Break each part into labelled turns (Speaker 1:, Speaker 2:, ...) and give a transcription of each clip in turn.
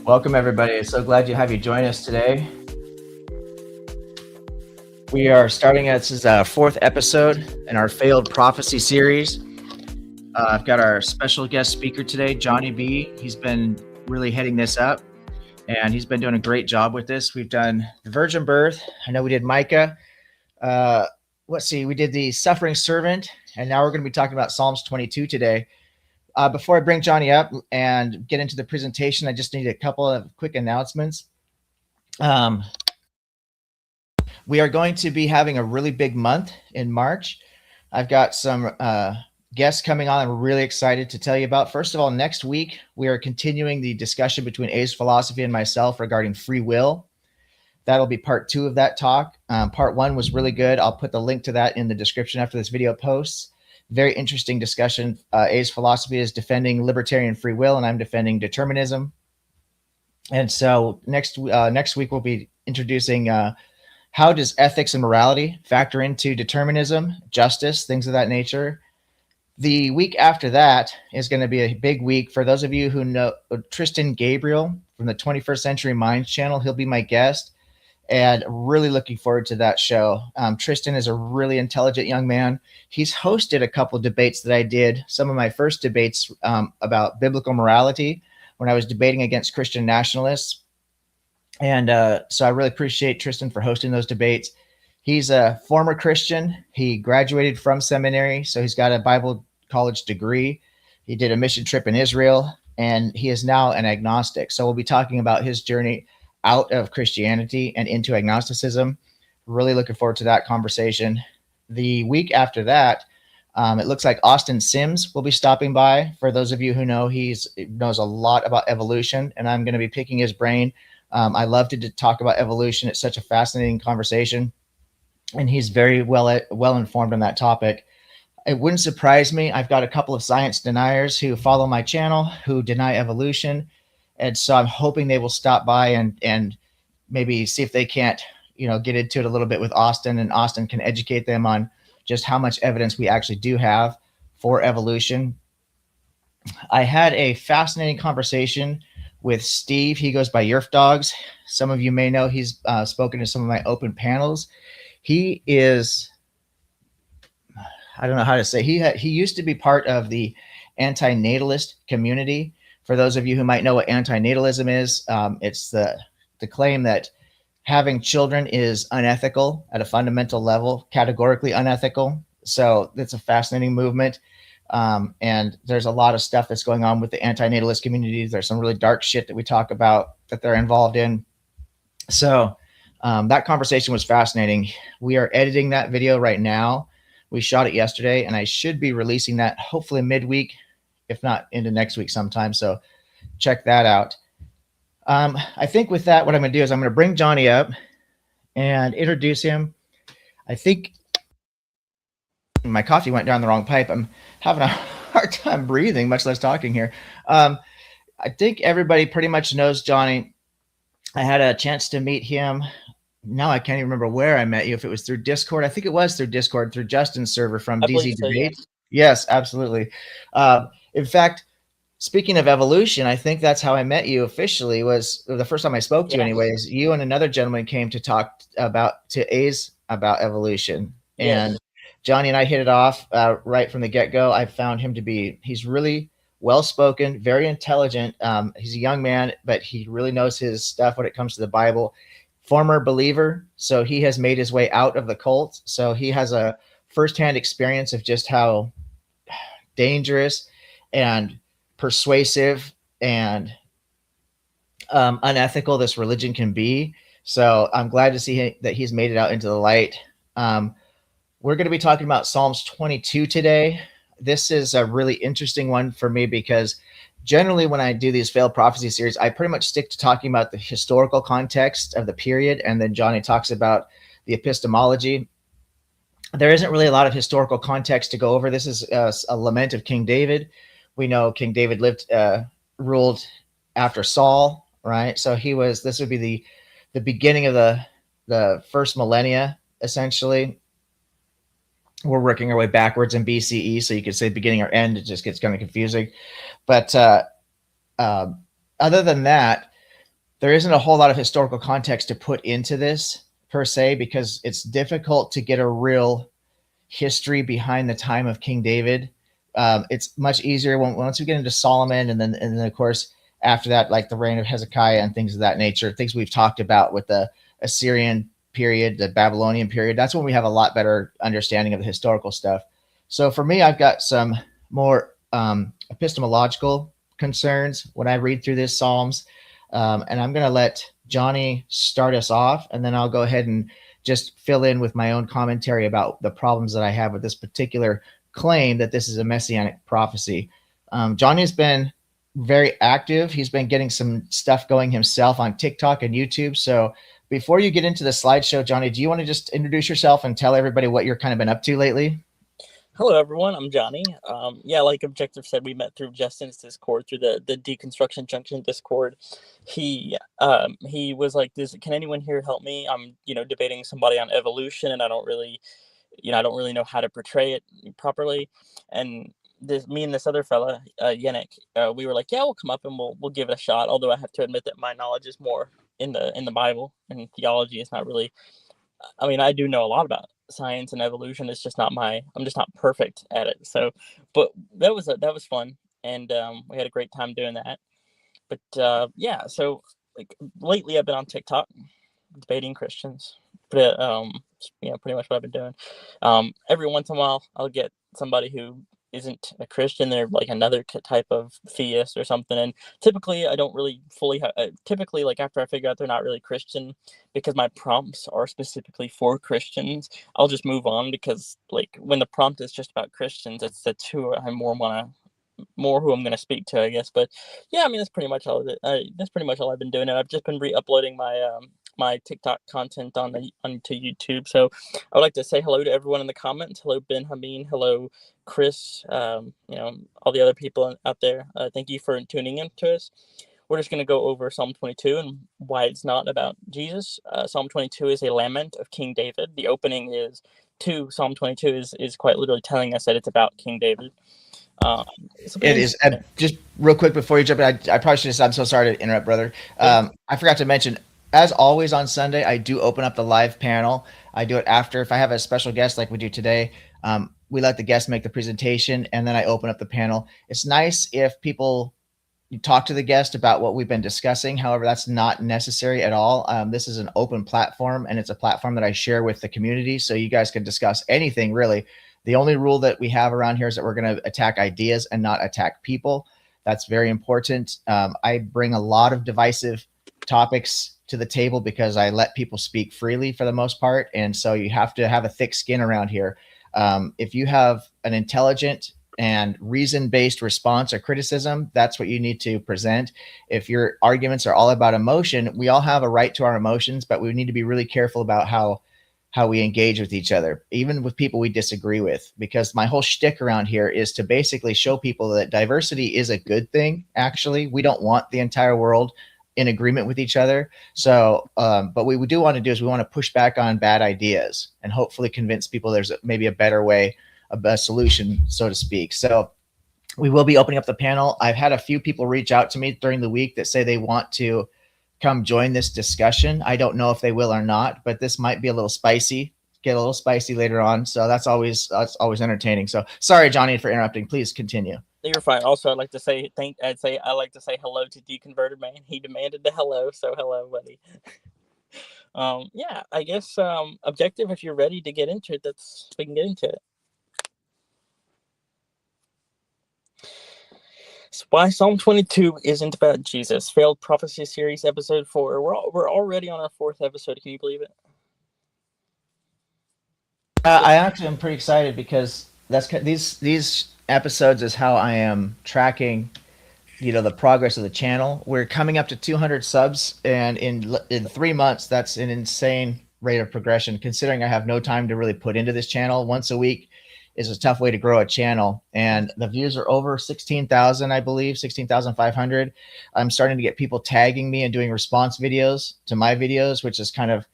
Speaker 1: Welcome, everybody. So glad to have you join us today. We are starting, this is our fourth episode in our failed prophecy series. I've got our special guest speaker today, JonnyB. He's been really heading this up, and he's been doing a great job with this. We've done the virgin birth. I know we did Micah. We did the suffering servant, and now we're going to be talking about Psalms 22 today. Before I bring Johnny up and get into the presentation, I just need a couple of quick announcements. We are going to be having a really big month in March. I've got some guests coming on I'm really excited to tell you about. First of all, next week, we are continuing the discussion between A's philosophy and myself regarding free will. That'll be part 2 of that talk. Part 1 was really good. I'll put the link to that in the description after this video posts. Very interesting discussion. A's philosophy is defending libertarian free will, and I'm defending determinism. And so next week, we'll be introducing how does ethics and morality factor into determinism, justice, things of that nature. The week after that is going to be a big week. For those of you who know Tristan Gabriel from the 21st Century Minds channel, he'll be my guest. And really looking forward to that show. Tristan is a really intelligent young man. He's hosted a couple debates that I did, some of my first debates about biblical morality when I was debating against Christian nationalists. And so I really appreciate Tristan for hosting those debates. He's a former Christian. He graduated from seminary, so he's got a Bible college degree. He did a mission trip in Israel, and he is now an agnostic. So we'll be talking about his journey out of Christianity and into agnosticism. Really looking forward to that conversation. The week after that, it looks like Austin Sims will be stopping by. For those of you who know, he knows a lot about evolution, and I'm going to be picking his brain. I love to talk about evolution. It's such a fascinating conversation, and he's very well informed on that topic. It wouldn't surprise me. I've got a couple of science deniers who follow my channel who deny evolution. And so I'm hoping they will stop by and maybe see if they can't, get into it a little bit with Austin, and Austin can educate them on just how much evidence we actually do have for evolution. I had a fascinating conversation with Steve. He goes by Yerf Dogs. Some of you may know he's spoken to some of my open panels. He is, I don't know how to say, he used to be part of the anti-natalist community. For those of you who might know what antinatalism is, it's the claim that having children is unethical at a fundamental level, categorically unethical. So it's a fascinating movement. And there's a lot of stuff that's going on with the antinatalist communities. There's some really dark shit that we talk about that they're involved in. So that conversation was fascinating. We are editing that video right now. We shot it yesterday, and I should be releasing that hopefully midweek, if not into next week sometime. So check that out. I think with that, what I'm going to do is I'm going to bring Johnny up and introduce him. I think my coffee went down the wrong pipe. I'm having a hard time breathing, much less talking here. I think everybody pretty much knows Johnny. I had a chance to meet him. Now I can't even remember where I met you, if it was through Discord. I think it was through Discord, through Justin's server from DZ Debate.
Speaker 2: Yes.
Speaker 1: Yes, absolutely. In fact, speaking of evolution, I think that's how I met you officially, was the first time I spoke to you anyways. You and another gentleman came to talk to A's about evolution.
Speaker 2: Yes.
Speaker 1: And Johnny and I hit it off right from the get-go. I found him to be, he's really well-spoken, very intelligent. He's a young man, but he really knows his stuff when it comes to the Bible. Former believer, so he has made his way out of the cult. So he has a firsthand experience of just how dangerous and persuasive and unethical this religion can be. So I'm glad to see that he's made it out into the light. We're going to be talking about Psalms 22 today. This is a really interesting one for me because generally when I do these failed prophecy series, I pretty much stick to talking about the historical context of the period, and then Johnny talks about the epistemology. There isn't really a lot of historical context to go over. This is a lament of King David. We know King David ruled after Saul, right? So this would be the beginning of the first millennia, essentially. We're working our way backwards in BCE, so you could say beginning or end. It just gets kind of confusing. But other than that, there isn't a whole lot of historical context to put into this per se, because it's difficult to get a real history behind the time of King David. It's much easier once we get into Solomon, and then of course after that, like the reign of Hezekiah and things of that nature, things we've talked about with the Assyrian period, the Babylonian period. That's when we have a lot better understanding of the historical stuff. So for me, I've got some more epistemological concerns when I read through this Psalms, and I'm going to let Johnny start us off, and then I'll go ahead and just fill in with my own commentary about the problems that I have with this particular claim that this is a messianic prophecy. Johnny's been very active. He's been getting some stuff going himself on TikTok and YouTube. So before you get into the slideshow, Johnny, do you want to just introduce yourself and tell everybody what you're kind of been up to lately?
Speaker 2: Hello, everyone. I'm Johnny. Yeah, like Objective said, we met through Justin's Discord, through the Deconstruction Junction Discord. He was like, can anyone here help me? I'm, debating somebody on evolution, and I don't really know how to portray it properly. And me and this other fella, Yannick, we were like, yeah, we'll come up and we'll give it a shot. Although I have to admit that my knowledge is more in the Bible, and theology is not really. I mean, I do know a lot about science and evolution. It's just I'm just not perfect at it. So, but that was fun, and we had a great time doing that. But yeah, so like lately I've been on TikTok debating Christians. But pretty much what I've been doing. Every once in a while I'll get somebody who isn't a Christian. They're like another type of theist or something, and typically I don't really fully typically, like, after I figure out they're not really Christian, because my prompts are specifically for Christians, I'll just move on, because like when the prompt is just about Christians, that's who I who I'm going to speak to, I guess. But yeah, I mean, that's pretty much all I've been doing, and I've just been re-uploading my TikTok content onto YouTube. So I would like to say hello to everyone in the comments. Hello, Ben Hameen. Hello, Chris. All the other people out there. Thank you for tuning in to us. We're just going to go over Psalm 22 and why it's not about Jesus. Psalm 22 is a lament of King David. The opening to Psalm 22 is quite literally telling us that it's about King David.
Speaker 1: It is. Just real quick before you jump in, I probably should have said, I'm so sorry to interrupt, brother. I forgot to mention, as always on Sunday, I do open up the live panel. I do it after, if I have a special guest like we do today, we let the guest make the presentation, and then I open up the panel. It's nice if you talk to the guest about what we've been discussing. However, that's not necessary at all. This is an open platform, and it's a platform that I share with the community, so you guys can discuss anything, really. The only rule that we have around here is that we're going to attack ideas and not attack people. That's very important. I bring a lot of divisive topics to the table because I let people speak freely for the most part. And so you have to have a thick skin around here. If you have an intelligent and reason-based response or criticism, that's what you need to present. If your arguments are all about emotion, we all have a right to our emotions, but we need to be really careful about how we engage with each other, even with people we disagree with, because my whole shtick around here is to basically show people that diversity is a good thing. Actually, we don't want the entire world in agreement with each other. So, but what we do want to do is we want to push back on bad ideas and hopefully convince people there's maybe a better way, a best solution, so to speak. So we will be opening up the panel. I've had a few people reach out to me during the week that say they want to come join this discussion. I don't know if they will or not, but this might be a little spicy, get a little spicy later on. So that's always entertaining. So sorry, Johnny, for interrupting. Please continue.
Speaker 2: You're fine. Also, I'd like to say hello to Deconverted Man. He demanded the hello, so hello, buddy. Yeah, I guess Objective, if you're ready to get into it, we can get into it. So why Psalm 22 isn't about Jesus. Failed Prophecy Series, episode 4. We're already on our 4th episode. Can you believe it?
Speaker 1: I actually am pretty excited because these episodes is how I am tracking, the progress of the channel. We're coming up to 200 subs, and in 3 months, that's an insane rate of progression. Considering I have no time to really put into this channel, once a week is a tough way to grow a channel. And the views are over 16,000, I believe, 16,500. I'm starting to get people tagging me and doing response videos to my videos, which is kind of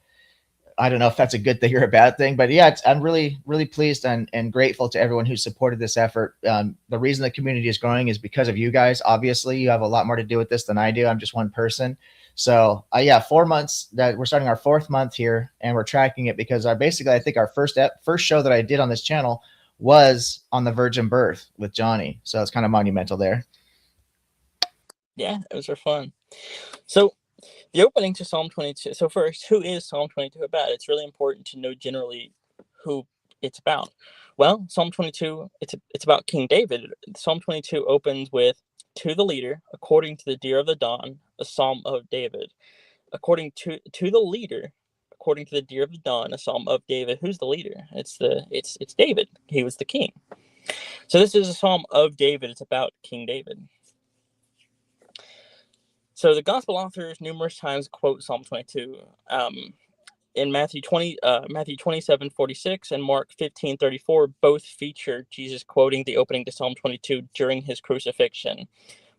Speaker 1: I don't know if that's a good thing or a bad thing, but yeah, I'm really, really pleased and grateful to everyone who supported this effort. The reason the community is growing is because of you guys. Obviously, you have a lot more to do with this than I do. I'm just one person. So yeah, 4 months that we're starting our 4th month here, and we're tracking it because basically I think our first show that I did on this channel was on the virgin birth with Johnny. So it's kind of monumental there.
Speaker 2: Yeah, those are fun. So the opening to Psalm 22. So first, who is Psalm 22 about? It's really important to know generally who it's about. Well, Psalm 22, it's about King David. Psalm 22 opens with, "To the leader, according to the deer of the dawn, a psalm of David." According to the leader, according to the deer of the dawn, a psalm of David. Who's the leader? It's David. He was the king. So this is a psalm of David. It's about King David. So the gospel authors numerous times quote Psalm 22. In Matthew 27:46 and Mark 15:34, both feature Jesus quoting the opening to Psalm 22 during his crucifixion.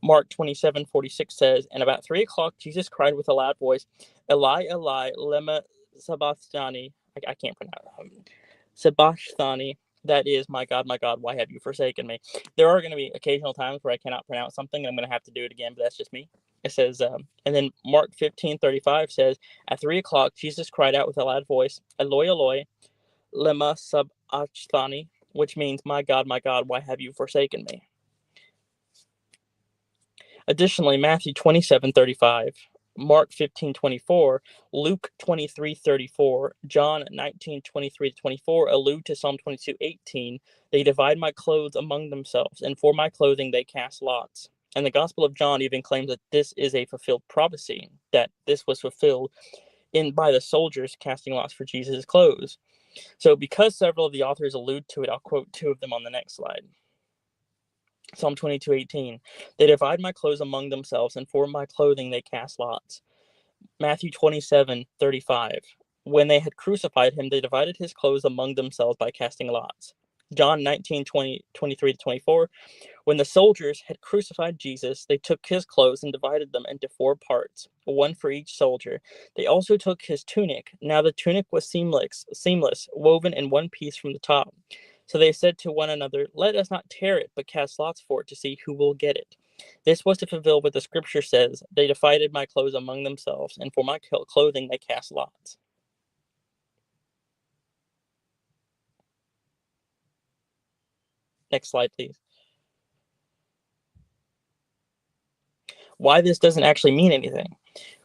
Speaker 2: Mark 27:46 says, "And about 3 o'clock, Jesus cried with a loud voice, 'Eli, Eli, lema sabachthani.'" I can't pronounce it. Sabachthani. That is, my God, why have you forsaken me?" There are going to be occasional times where I cannot pronounce something, and I'm going to have to do it again, but that's just me. It says, and then Mark 15:35 says, "At 3 o'clock, Jesus cried out with a loud voice, 'Eloi, Eloi, lema sabachthani,' which means, my God, why have you forsaken me?" Additionally, Matthew 27:35, Mark 15:24, Luke 23:34, John 19:23-24 allude to Psalm 22:18. "They divide my clothes among themselves, and for my clothing they cast lots." And the Gospel of John even claims that this is a fulfilled prophecy, that this was fulfilled by the soldiers casting lots for Jesus' clothes. So because several of the authors allude to it, I'll quote 2 of them on the next slide. Psalm 22:18, "They divide my clothes among themselves, and for my clothing they cast lots." Matthew 27:35, "When they had crucified him, they divided his clothes among themselves by casting lots." John 19:23-24, "When the soldiers had crucified Jesus, they took his clothes and divided them into 4 parts, one for each soldier. They also took his tunic. Now the tunic was seamless, woven in one piece from the top. So they said to one another, 'Let us not tear it, but cast lots for it to see who will get it.' This was to fulfill what the scripture says, 'They divided my clothes among themselves, and for my clothing they cast lots.'" Next slide, please. Why this doesn't actually mean anything.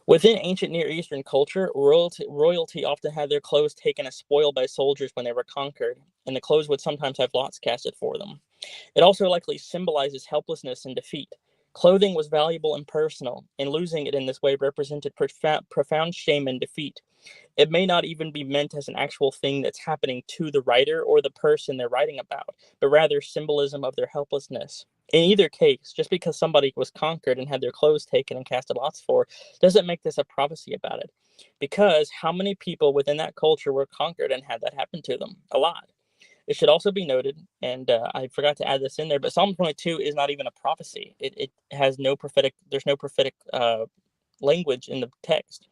Speaker 2: Within ancient Near Eastern culture, royalty often had their clothes taken as spoil by soldiers when they were conquered, and the clothes would sometimes have lots casted for them. It also likely symbolizes helplessness and defeat. Clothing was valuable and personal, and losing it in this way represented profound shame and defeat. It may not even be meant as an actual thing that's happening to the writer or the person they're writing about, but rather symbolism of their helplessness. In either case, just because somebody was conquered and had their clothes taken and casted lots for, doesn't make this a prophecy about it. Because how many people within that culture were conquered and had that happen to them? A lot. It should also be noted, and I forgot to add this in there, but Psalm 22 is not even a prophecy. It has no prophetic, there's no prophetic language in the text.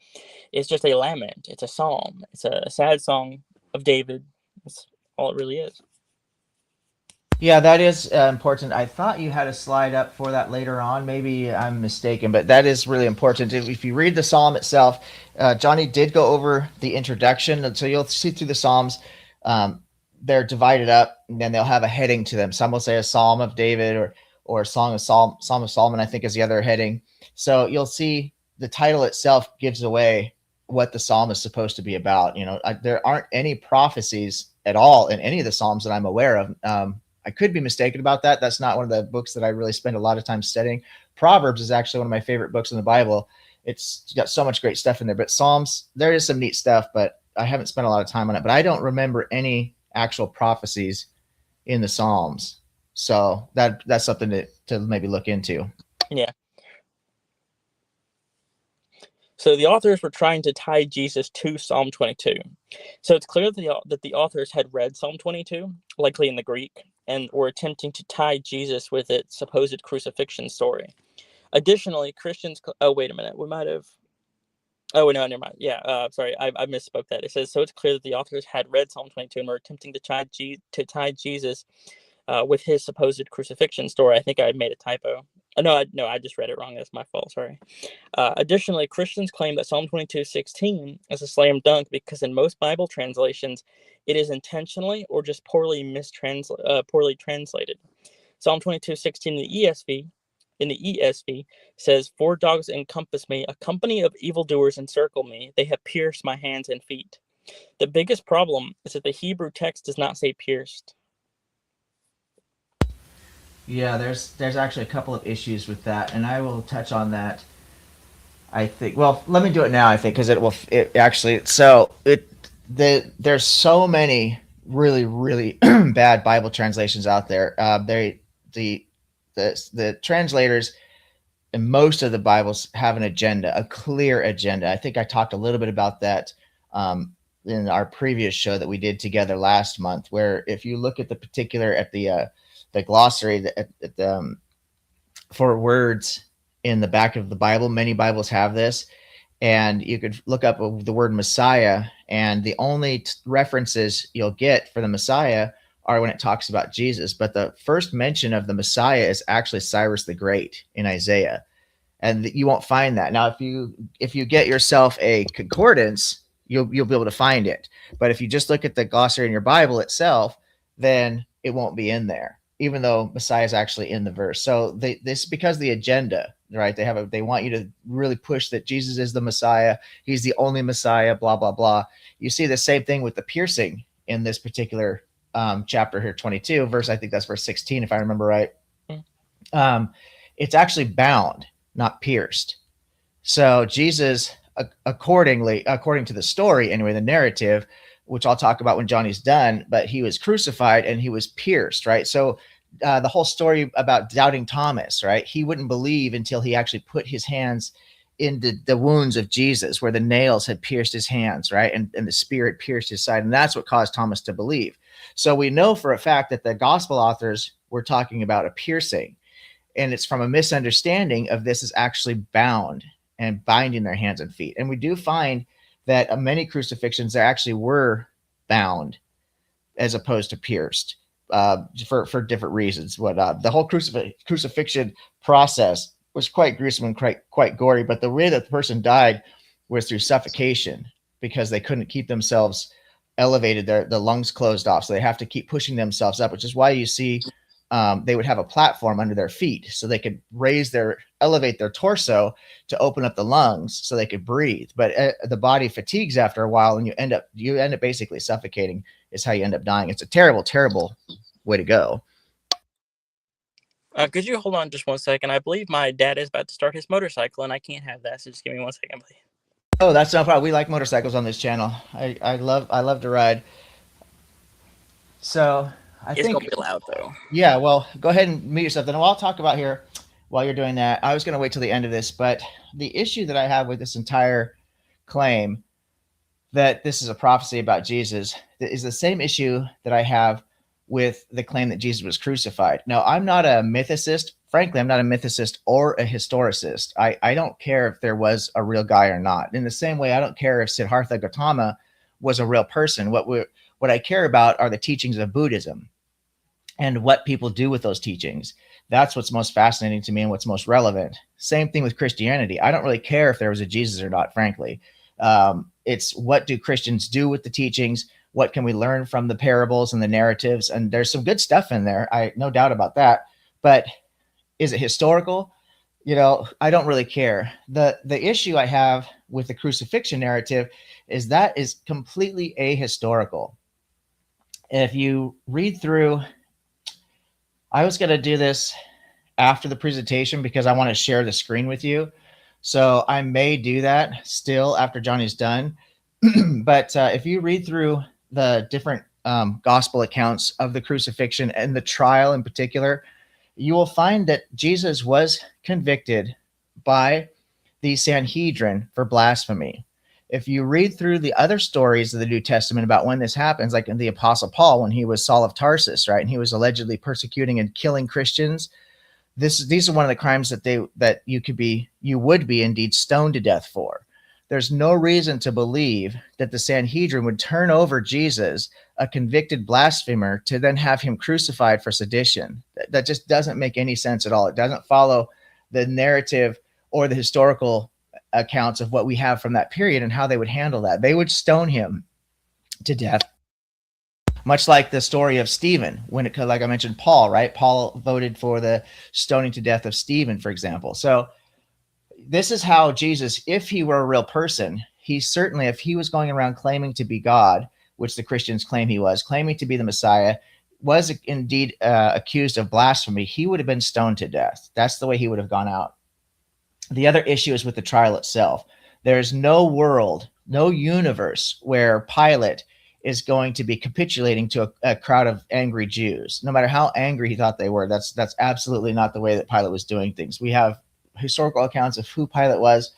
Speaker 2: It's just a lament. It's a psalm. It's a sad song of David. That's all it really is.
Speaker 1: Yeah, that is important. I thought you had a slide up for that later on. Maybe I'm mistaken, but that is really important. If you read the psalm itself, Johnny did go over the introduction, so you'll see through the psalms. They're divided up, and then they'll have a heading to them. Some will say a Psalm of David or Psalm of Solomon, I think is the other heading. So you'll see the title itself gives away what the psalm is supposed to be about. There aren't any prophecies at all in any of the psalms that I'm aware of. I could be mistaken about that. That's not one of the books that I really spend a lot of time studying. Proverbs is actually one of my favorite books in the Bible. It's got so much great stuff in there. But Psalms, there is some neat stuff, but I haven't spent a lot of time on it. But I don't remember any actual prophecies in the Psalms. So that's something to maybe look into.
Speaker 2: Yeah. So the authors were trying to tie Jesus to Psalm 22. So it's clear that the authors had read Psalm 22, likely in the Greek, and were attempting to tie Jesus with its supposed crucifixion story. Additionally, Christians... Oh, wait a minute. We might have... Oh, no, never mind. Yeah, sorry, I misspoke that. It says, so it's clear that the authors had read Psalm 22 and were attempting to tie Jesus with his supposed crucifixion story. I think I made a typo. No, I just read it wrong. That's my fault. Sorry. Additionally, Christians claim that Psalm 22:16 is a slam dunk because in most Bible translations, it is intentionally or just poorly translated. Psalm 22:16 in the ESV says, "Four dogs encompass me, a company of evildoers encircle me. They have pierced my hands and feet." The biggest problem is that the Hebrew text does not say pierced.
Speaker 1: Yeah, there's actually a couple of issues with that, and I will touch on that. I think. Well, let me do it now. I think because it will. It actually. So there's so many really bad Bible translations out there. The the translators in most of the Bibles have an agenda, a clear agenda. I think I talked a little bit about that in our previous show that we did together last month, where if you look at the particular at the glossary for words in the back of the Bible, many Bibles have this, and you could look up the word Messiah, and the only references you'll get for the Messiah are when it talks about Jesus. But the first mention of the Messiah is actually Cyrus the Great in Isaiah, and you won't find that. Now, if you get yourself a concordance, you'll be able to find it. But if you just look at the glossary in your Bible itself, then it won't be in there, even though Messiah is actually in the verse. So this because the agenda, right? They want you to really push that Jesus is the Messiah. He's the only Messiah. Blah blah blah. You see the same thing with the piercing in this particular chapter here, 22 verse. I think that's verse 16, if I remember right. It's actually bound, not pierced. So Jesus, according to the story anyway, the narrative, which I'll talk about when Johnny's done, but he was crucified and he was pierced, right? So the whole story about doubting Thomas, right? He wouldn't believe until he actually put his hands into the wounds of Jesus where the nails had pierced his hands, right? And the Spirit pierced his side. And that's what caused Thomas to believe. So we know for a fact that the gospel authors were talking about a piercing. And it's from a misunderstanding of this is actually bound and binding their hands and feet. And we do find that many crucifixions there actually were bound as opposed to pierced for different reasons. The whole crucifixion process was quite gruesome and quite gory, but the way that the person died was through suffocation because they couldn't keep themselves elevated, the lungs closed off, so they have to keep pushing themselves up, which is why you see they would have a platform under their feet so they could elevate their torso to open up the lungs so they could breathe. But the body fatigues after a while, and you end up basically suffocating. Is how you end up dying. It's a terrible way to go.
Speaker 2: Could you hold on just 1 second? I believe my dad is about to start his motorcycle, and I can't have that. So just give me 1 second, please.
Speaker 1: Oh, that's no problem. We like motorcycles on this channel. I love to ride. So
Speaker 2: It's
Speaker 1: think
Speaker 2: gonna be loud though.
Speaker 1: Yeah, well, go ahead and mute yourself. Then I'll talk about here while you're doing that. I was going to wait till the end of this, but the issue that I have with this entire claim that this is a prophecy about Jesus is the same issue that I have with the claim that Jesus was crucified. Now, I'm not a mythicist. Frankly, I'm not a mythicist or a historicist. I don't care if there was a real guy or not. In the same way, I don't care if Siddhartha Gautama was a real person. What I care about are the teachings of Buddhism and what people do with those teachings. That's what's most fascinating to me and what's most relevant. Same thing with Christianity. I don't really care if there was a Jesus or not, frankly. It's what do Christians do with the teachings? What can we learn from the parables and the narratives? And there's some good stuff in there. No doubt about that. But is it historical? I don't really care. The issue I have with the crucifixion narrative is that is completely ahistorical. If you read through, I was going to do this after the presentation because I want to share the screen with you. So I may do that still after Johnny's done. But if you read through the different gospel accounts of the crucifixion and the trial in particular, you will find that Jesus was convicted by the Sanhedrin for blasphemy. If you read through the other stories of the New Testament about when this happens, like in the Apostle Paul, when he was Saul of Tarsus, right, and he was allegedly persecuting and killing Christians, these are one of the crimes that you would be indeed stoned to death for. there's no reason to believe that the Sanhedrin would turn over Jesus, a convicted blasphemer, to then have him crucified for sedition. That just doesn't make any sense at all. It doesn't follow the narrative or the historical accounts of what we have from that period and how they would handle that. They would stone him to death, much like the story of Stephen, when it, like I mentioned, Paul, right? Paul voted for the stoning to death of Stephen, for example. So this is how Jesus, if he were a real person, he certainly, if he was going around claiming to be God, which the Christians claim he was, claiming to be the Messiah, was indeed accused of blasphemy, he would have been stoned to death. That's the way he would have gone out. The other issue is with the trial itself. There's no world, no universe where Pilate is going to be capitulating to a crowd of angry Jews, no matter how angry he thought they were. That's absolutely not the way that Pilate was doing things. We have historical accounts of who Pilate was,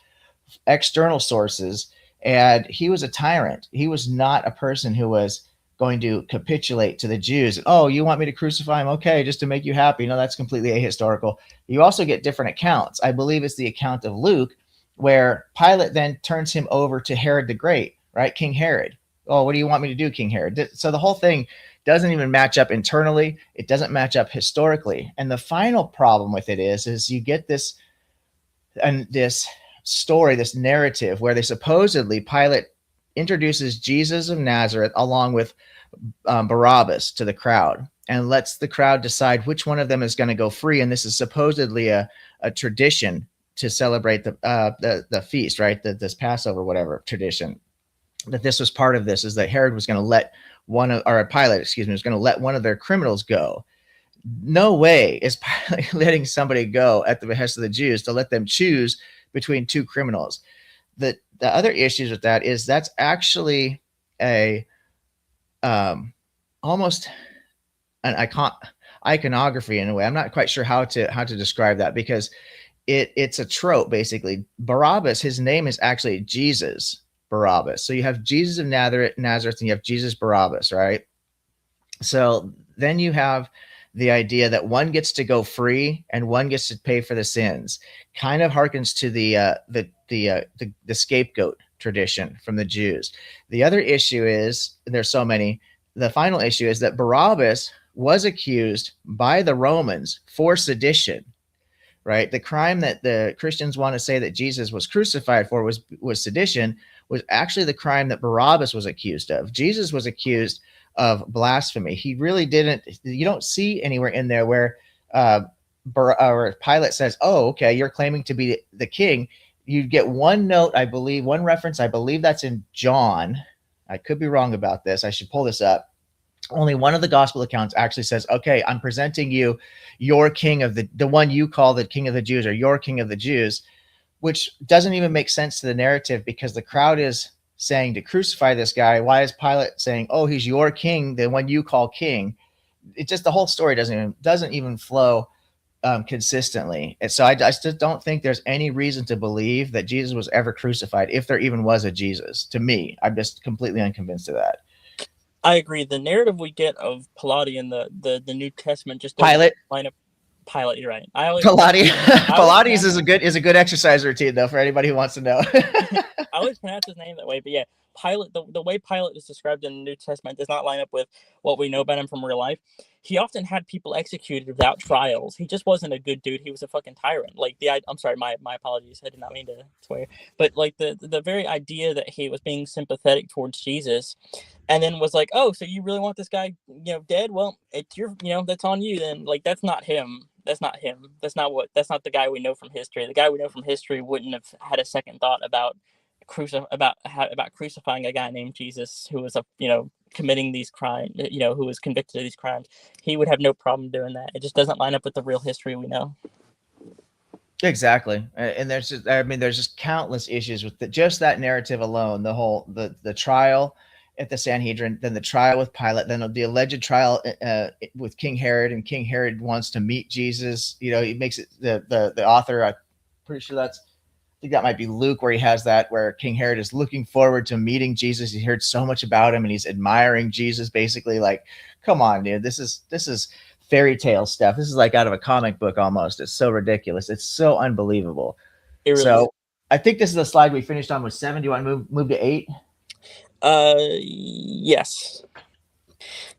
Speaker 1: external sources, and he was a tyrant. He was not a person who was going to capitulate to the Jews. Oh, you want me to crucify him? Okay, just to make you happy. No, that's completely ahistorical. You also get different accounts. I believe it's the account of Luke where Pilate then turns him over to Herod the Great, right? King Herod. Oh, what do you want me to do, King Herod? So the whole thing doesn't even match up internally. It doesn't match up historically. And the final problem with it is you get this story, this narrative where they supposedly Pilate introduces Jesus of Nazareth along with Barabbas to the crowd and lets the crowd decide which one of them is going to go free. And this is supposedly a tradition to celebrate the feast, right? This Passover, whatever tradition. That this was part of this, is that Herod was going to let Pilate, was going to let one of their criminals go. No way is Pilate letting somebody go at the behest of the Jews to let them choose between two criminals. The other issues with that is that's actually a almost an iconography in a way. I'm not quite sure how to describe that, because it's a trope basically. Barabbas, his name is actually Jesus Barabbas. So you have Jesus of Nazareth and you have Jesus Barabbas, right? So then you have the idea that one gets to go free and one gets to pay for the sins. Kind of harkens to the scapegoat tradition from the Jews. The other issue is, there's so many, the final issue is that Barabbas was accused by the Romans for sedition, right? The crime that the Christians want to say that Jesus was crucified for was sedition, was actually the crime that Barabbas was accused of. Jesus was accused of blasphemy. He really didn't. You don't see anywhere in there where Pilate says, "Oh, okay, you're claiming to be the king." You get one note, I believe, one reference. I believe that's in John. I could be wrong about this. I should pull this up. Only one of the gospel accounts actually says, "Okay, I'm presenting you your king of the one you call the king of the Jews, or your king of the Jews," which doesn't even make sense to the narrative, because the crowd is saying to crucify this guy. Why is Pilate saying, "Oh, he's your king, the one you call king"? It just, the whole story doesn't even flow consistently. And so I still don't think there's any reason to believe that Jesus was ever crucified, if there even was a Jesus. To me, I'm just completely unconvinced of that.
Speaker 2: I agree. The narrative we get of Pilate in the New Testament just doesn't
Speaker 1: Pilate.
Speaker 2: line up. Pilate, you're right.
Speaker 1: Pilates is a good exercise routine, though, for anybody who wants to know.
Speaker 2: I always pronounce his name that way, but yeah, Pilate. The way Pilate is described in the New Testament does not line up with what we know about him from real life. He often had people executed without trials. He just wasn't a good dude. He was a fucking tyrant. Like I'm sorry, my apologies. I did not mean to swear, but like the very idea that he was being sympathetic towards Jesus, and then was like, "Oh, so you really want this guy, dead? Well, it's your, that's on you then." Like, that's not him. That's not him. That's not the guy we know from history. The guy we know from history wouldn't have had a second thought about crucifying a guy named Jesus who was committing these crimes, who was convicted of these crimes. He would have no problem doing that. It just doesn't line up with the real history we know.
Speaker 1: Exactly. And there's just countless issues with just that narrative alone. The trial at the Sanhedrin, then the trial with Pilate, then the alleged trial with King Herod, and King Herod wants to meet Jesus. He makes it the author. I'm pretty sure I think that might be Luke, where he has that, where King Herod is looking forward to meeting Jesus. He heard so much about him and he's admiring Jesus, basically. Like, come on, dude, this is fairy tale stuff. This is like out of a comic book almost. It's so ridiculous. It's so unbelievable.
Speaker 2: It really is.
Speaker 1: I think this is the slide we finished on with 7. Do you want to move to 8?
Speaker 2: Yes.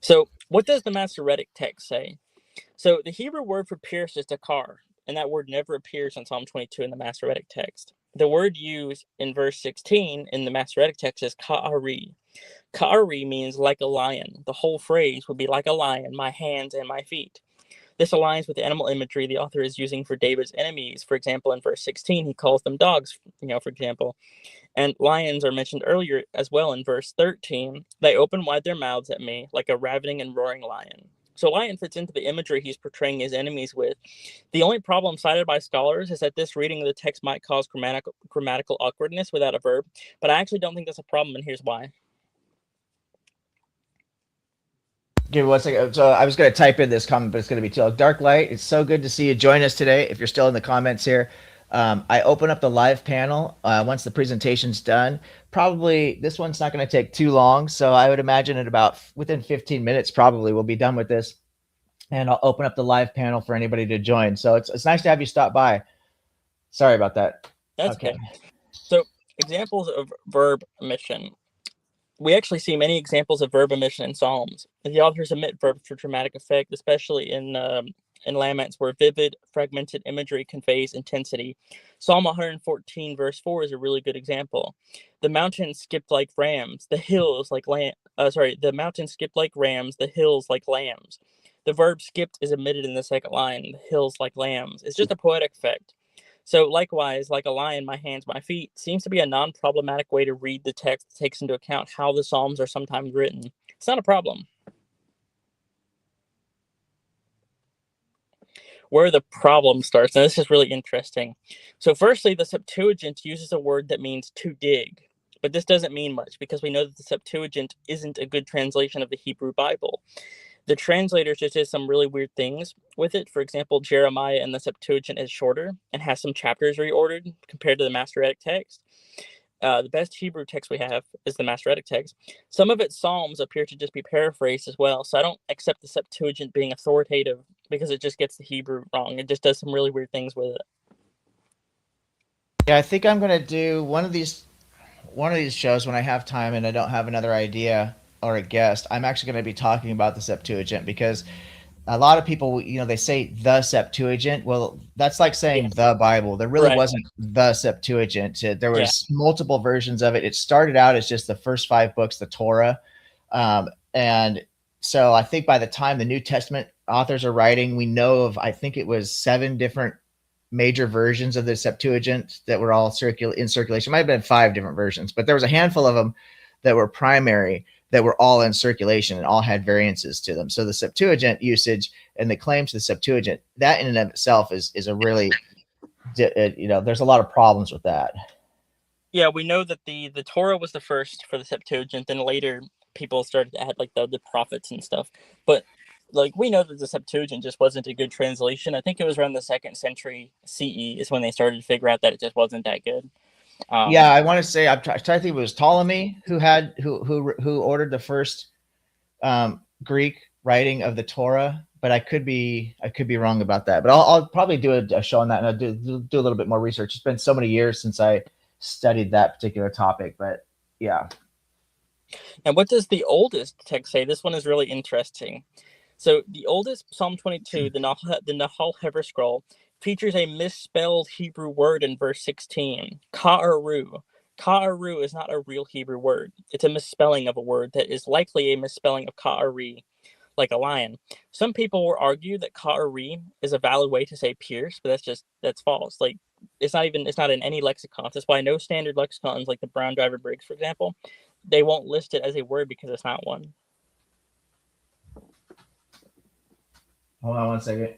Speaker 2: So what does the Masoretic text say? So the Hebrew word for pierce is takar, and that word never appears in Psalm 22 in the Masoretic text. The word used in verse 16 in the Masoretic text is ka'ari. Ka'ari means like a lion. The whole phrase would be like a lion, my hands and my feet. This aligns with the animal imagery the author is using for David's enemies. For example, in verse 16, he calls them dogs, for example. And lions are mentioned earlier as well in verse 13. They open wide their mouths at me like a ravening and roaring lion. So lion fits into the imagery he's portraying his enemies with. The only problem cited by scholars is that this reading of the text might cause grammatical awkwardness without a verb, but I actually don't think that's a problem, and here's why.
Speaker 1: Give me 1 second. So I was going to type in this comment, but it's going to be too long. Dark Light, it's so good to see you join us today. If you're still in the comments here, I open up the live panel once the presentation's done. Probably this one's not going to take too long, so I would imagine at about within 15 minutes, probably we'll be done with this, and I'll open up the live panel for anybody to join. So it's nice to have you stop by. Sorry about that.
Speaker 2: That's okay. So examples of verb omission. We actually see many examples of verb omission in Psalms. The authors omit verbs for dramatic effect, especially in laments where vivid, fragmented imagery conveys intensity. Psalm 114, verse 4 is a really good example. The mountains skipped like rams, the hills like the mountains skipped like rams, the hills like lambs. The verb skipped is omitted in the second line, the hills like lambs. It's just a poetic effect. So likewise, like a lion, my hands, my feet seems to be a non-problematic way to read the text that takes into account how the Psalms are sometimes written. It's not a problem. Where the problem starts, and this is really interesting. So firstly, the Septuagint uses a word that means to dig, but this doesn't mean much because we know that the Septuagint isn't a good translation of the Hebrew Bible. The translators just did some really weird things with it. For example, Jeremiah in the Septuagint is shorter and has some chapters reordered compared to the Masoretic text. The best Hebrew text we have is the Masoretic text. Some of its Psalms appear to just be paraphrased as well, so I don't accept the Septuagint being authoritative because it just gets the Hebrew wrong. It just does some really weird things with it.
Speaker 1: Yeah, I think I'm going to do one of these shows when I have time and I don't have another idea or a guest. I'm actually going to be talking about the Septuagint because a lot of people, they say the Septuagint. Well, that's like saying the Bible. There really wasn't the Septuagint. There was multiple versions of it. It started out as just the first 5 books, the Torah. And so I think by the time the New Testament authors are writing, we know of, I think it was 7 different major versions of the Septuagint that were all in circulation. It might have been 5 different versions, but there was a handful of them that were primary that were all in circulation and all had variances to them. So the Septuagint usage and the claim to the Septuagint, that in and of itself is a really, there's a lot of problems with that.
Speaker 2: Yeah, we know that the Torah was the first for the Septuagint, and later people started to add like the prophets and stuff. But like we know that the Septuagint just wasn't a good translation. I think it was around the 2nd century CE is when they started to figure out that it just wasn't that good.
Speaker 1: Yeah, I want to say I'm trying to think it was Ptolemy who ordered the first Greek writing of the Torah, but I could be wrong about that. But I'll probably do a show on that, and I'll do a little bit more research. It's been so many years since I studied that particular topic, but yeah.
Speaker 2: And what does the oldest text say? This one is really interesting. So the oldest Psalm 22, the Nahal Hever scroll, features a misspelled Hebrew word in verse 16, ka'aru. Ka'aru is not a real Hebrew word. It's a misspelling of a word that is likely a misspelling of ka'ari, like a lion. Some people will argue that ka'ari is a valid way to say pierce, but that's false. Like it's not in any lexicon. That's why no standard lexicons like the Brown Driver Briggs, for example, they won't list it as a word because it's not one.
Speaker 1: Hold on 1 second.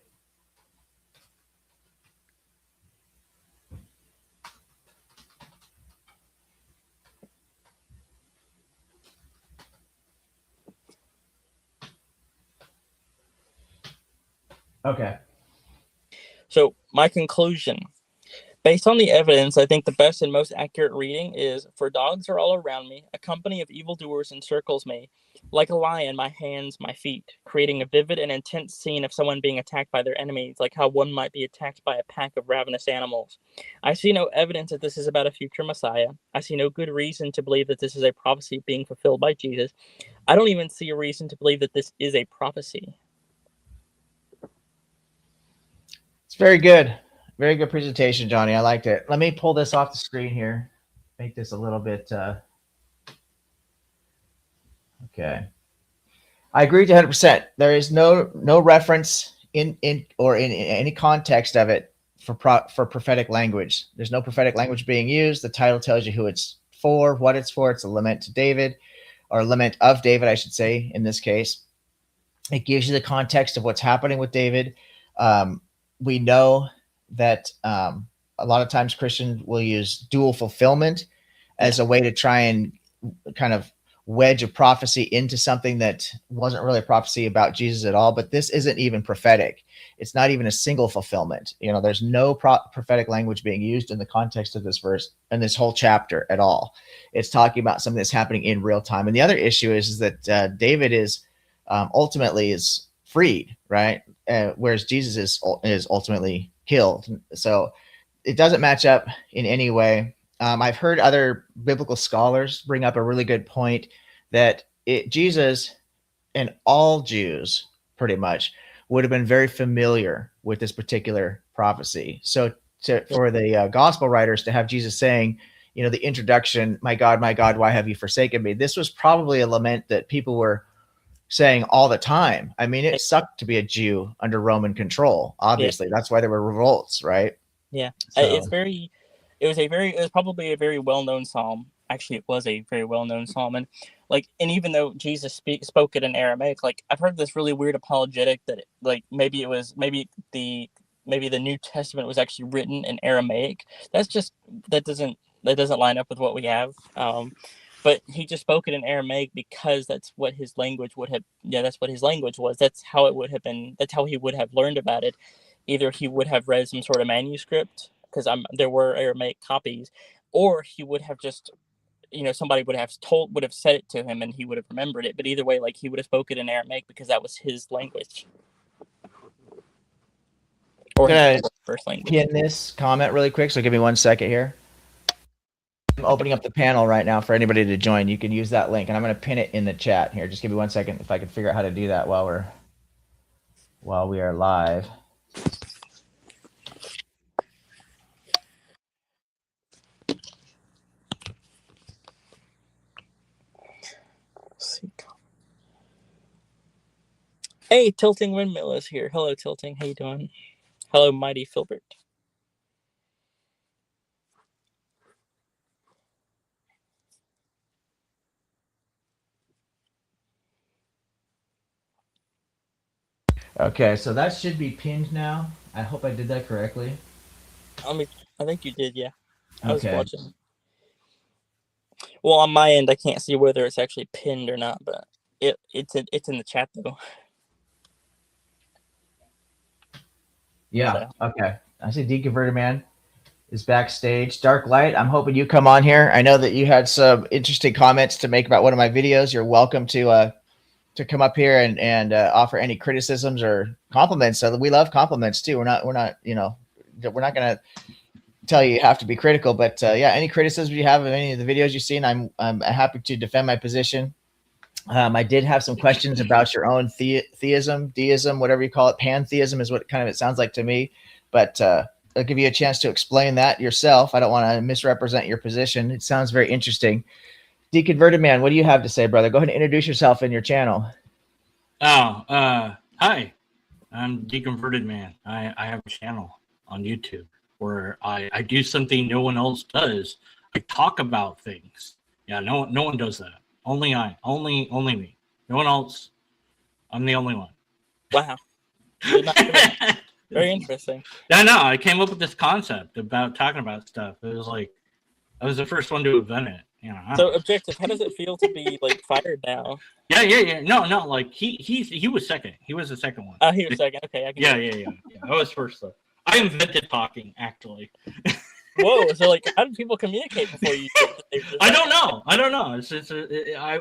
Speaker 1: Okay.
Speaker 2: So my conclusion, Based on the evidence, I think the best and most accurate reading is, "For dogs are all around me, a company of evildoers encircles me. Like a lion, my hands, my feet," creating a vivid and intense scene of someone being attacked by their enemies, like how one might be attacked by a pack of ravenous animals. I see no evidence that this is about a future Messiah. I see no good reason to believe that this is a prophecy being fulfilled by Jesus. I don't even see a reason to believe that this is a prophecy.
Speaker 1: It's very good. Very good presentation, Johnny. I liked it. Let me pull this off the screen here. Make this a little bit. Okay. I agree to 100%. There is no reference in any context of it for prophetic language. There's no prophetic language being used. The title tells you who it's for, what it's for. It's a lament to David, or a lament of David, I should say, in this case. It gives you the context of what's happening with David. We know that a lot of times Christians will use dual fulfillment as a way to try and kind of wedge a prophecy into something that wasn't really a prophecy about Jesus at all. But this isn't even prophetic. It's not even a single fulfillment. There's no prophetic language being used in the context of this verse and this whole chapter at all. It's talking about something that's happening in real time. And the other issue is that David is ultimately is freed, right? Whereas Jesus is ultimately killed. So it doesn't match up in any way. I've heard other biblical scholars bring up a really good point that Jesus and all Jews pretty much would have been very familiar with this particular prophecy. So for the gospel writers to have Jesus saying, the introduction, my God, why have you forsaken me?" This was probably a lament that people were saying all the time. I mean, it sucked to be a Jew under Roman control. Obviously, that's why there were revolts, right?
Speaker 2: Yeah, so. It was probably a very well-known psalm. Actually, it was a very well-known psalm, and even though Jesus spoke it in Aramaic, I've heard this really weird apologetic that maybe the New Testament was actually written in Aramaic. That doesn't line up with what we have. But he just spoke it in Aramaic because that's what his language would have. Yeah, that's what his language was. That's how it would have been. That's how he would have learned about it. Either he would have read some sort of manuscript, because there were Aramaic copies, or he would have just, somebody would have said it to him and he would have remembered it. But either way, he would have spoken in Aramaic because that was his language, or his first language.
Speaker 1: Pin this comment really quick. So give me 1 second here. I'm opening up the panel right now for anybody to join. You can use that link, and I'm going to pin it in the chat here. Just give me 1 second if I can figure out how to do that while we are live.
Speaker 2: Hey, Tilting Windmill is here. Hello, Tilting. How you doing? Hello, Mighty Filbert.
Speaker 1: Okay, so that should be pinned now. I hope I did that correctly.
Speaker 2: I think you did, yeah. I was watching. Well, on my end, I can't see whether it's actually pinned or not, but it's in the chat though.
Speaker 1: Yeah. So. Okay. I see Deconverted Man is backstage. Dark Light, I'm hoping you come on here. I know that you had some interesting comments to make about one of my videos. You're welcome to come up here and offer any criticisms or compliments. So we love compliments too. We're not going to tell you have to be critical, but any criticisms you have of any of the videos you've seen, I'm happy to defend my position. I did have some questions about your own theism, deism, whatever you call it. Pantheism is what kind of it sounds like to me, but I'll give you a chance to explain that yourself. I don't want to misrepresent your position. It sounds very interesting. Deconverted Man, what do you have to say, brother? Go ahead and introduce yourself and your channel.
Speaker 3: Hi, I'm Deconverted Man. I have a channel on YouTube where I do something no one else does. I talk about things. Yeah, no one does that. Only me. No one else. I'm the only one.
Speaker 2: Wow. Very interesting.
Speaker 3: No, I came up with this concept about talking about stuff. It was I was the first one to invent it.
Speaker 2: So objective, how does it feel to be fired now?
Speaker 3: Yeah. No. He was second. He was the second one.
Speaker 2: He was second. Okay.
Speaker 3: Yeah. I was first though. I invented talking, actually.
Speaker 2: Whoa. So like, how did people communicate before you?
Speaker 3: I don't know.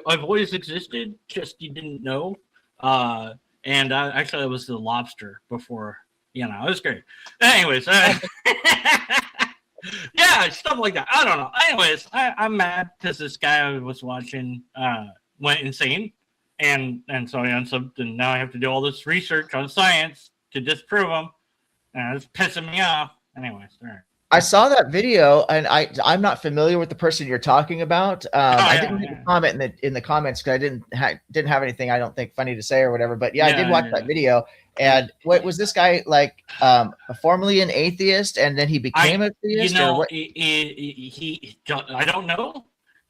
Speaker 3: I've always existed, just you didn't know. And actually, I was the lobster before. It was great. Anyways, yeah, stuff like that. I don't know. Anyways, I'm mad because this guy I was watching went insane, and so and now I have to do all this research on science to disprove him, and it's pissing me off. Anyways, all right.
Speaker 1: I saw that video, and I'm not familiar with the person you're talking about. I didn't make a comment in the comments because I didn't have anything I don't think funny to say or whatever. But I did watch that video. And what was this guy like? Formerly an atheist, and then he became a theist.
Speaker 3: I don't know.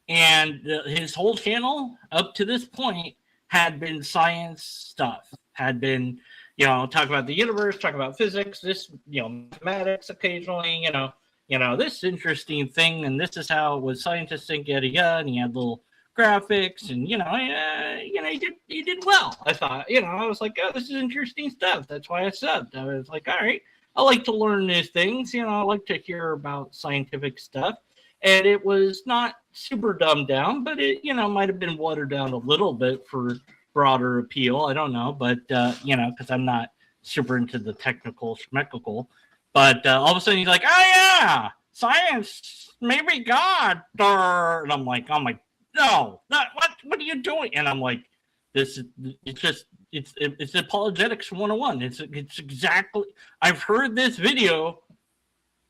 Speaker 3: And his whole channel up to this point had been science stuff. Had been. Talk about the universe, talk about physics, this, mathematics occasionally, this interesting thing, and this is how it was scientists think, yada yada, and he had little graphics, and he did well. I thought, I was like, oh, this is interesting stuff. That's why I subbed. I was like, all right, I like to learn new things. I like to hear about scientific stuff, and it was not super dumbed down, but it, might have been watered down a little bit for broader appeal. I don't know, but because I'm not super into the technical schmeckical, but all of a sudden he's like, oh yeah, science, maybe God, and I'm like, no, what are you doing? And I'm like, it's apologetics 101. It's exactly, I've heard this video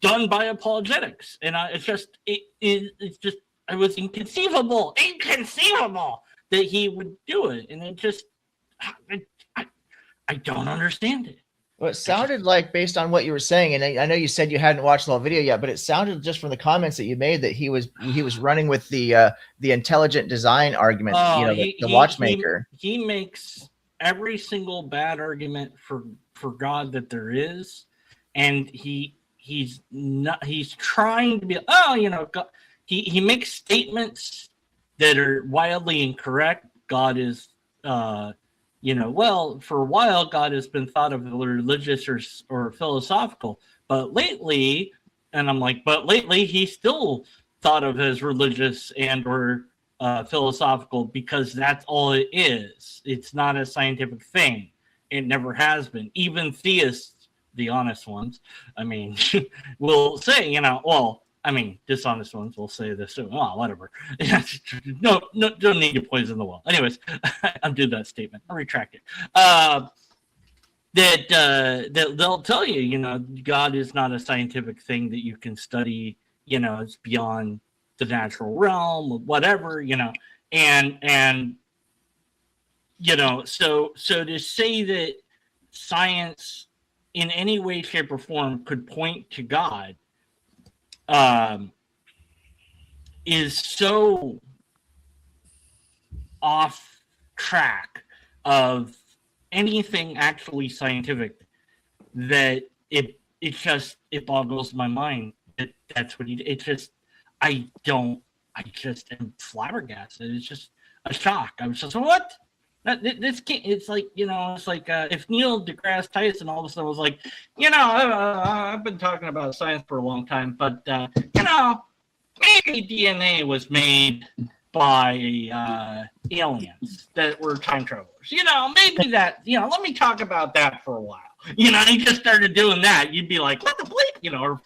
Speaker 3: done by apologetics, and it's just it was inconceivable that he would do it, and it just I don't understand it.
Speaker 1: Well, it sounded like, based on what you were saying, and I know you said you hadn't watched the whole video yet, but it sounded just from the comments that you made that he was running with the intelligent design argument. The watchmaker.
Speaker 3: He makes every single bad argument for God that there is, and he's trying to be God, he makes statements that are wildly incorrect. God is, for a while, God has been thought of as religious or philosophical. But lately, he's still thought of as religious and or philosophical because that's all it is. It's not a scientific thing. It never has been. Even theists, the honest ones, will say, dishonest ones will say this. Well, whatever. No, don't need to poison the well. Anyways, undo that statement. I'll retract it. That they'll tell you, God is not a scientific thing that you can study. It's beyond the natural realm, or whatever. And so to say that science in any way, shape, or form could point to God is so off track of anything actually scientific that it boggles my mind that that's what he did. I just am flabbergasted. It's just a shock. I was just, what? This can't, it's like, if Neil deGrasse Tyson all of a sudden was like, I've been talking about science for a long time, but, maybe DNA was made by aliens that were time travelers. Maybe that, let me talk about that for a while. He just started doing that. You'd be like, what the bleep?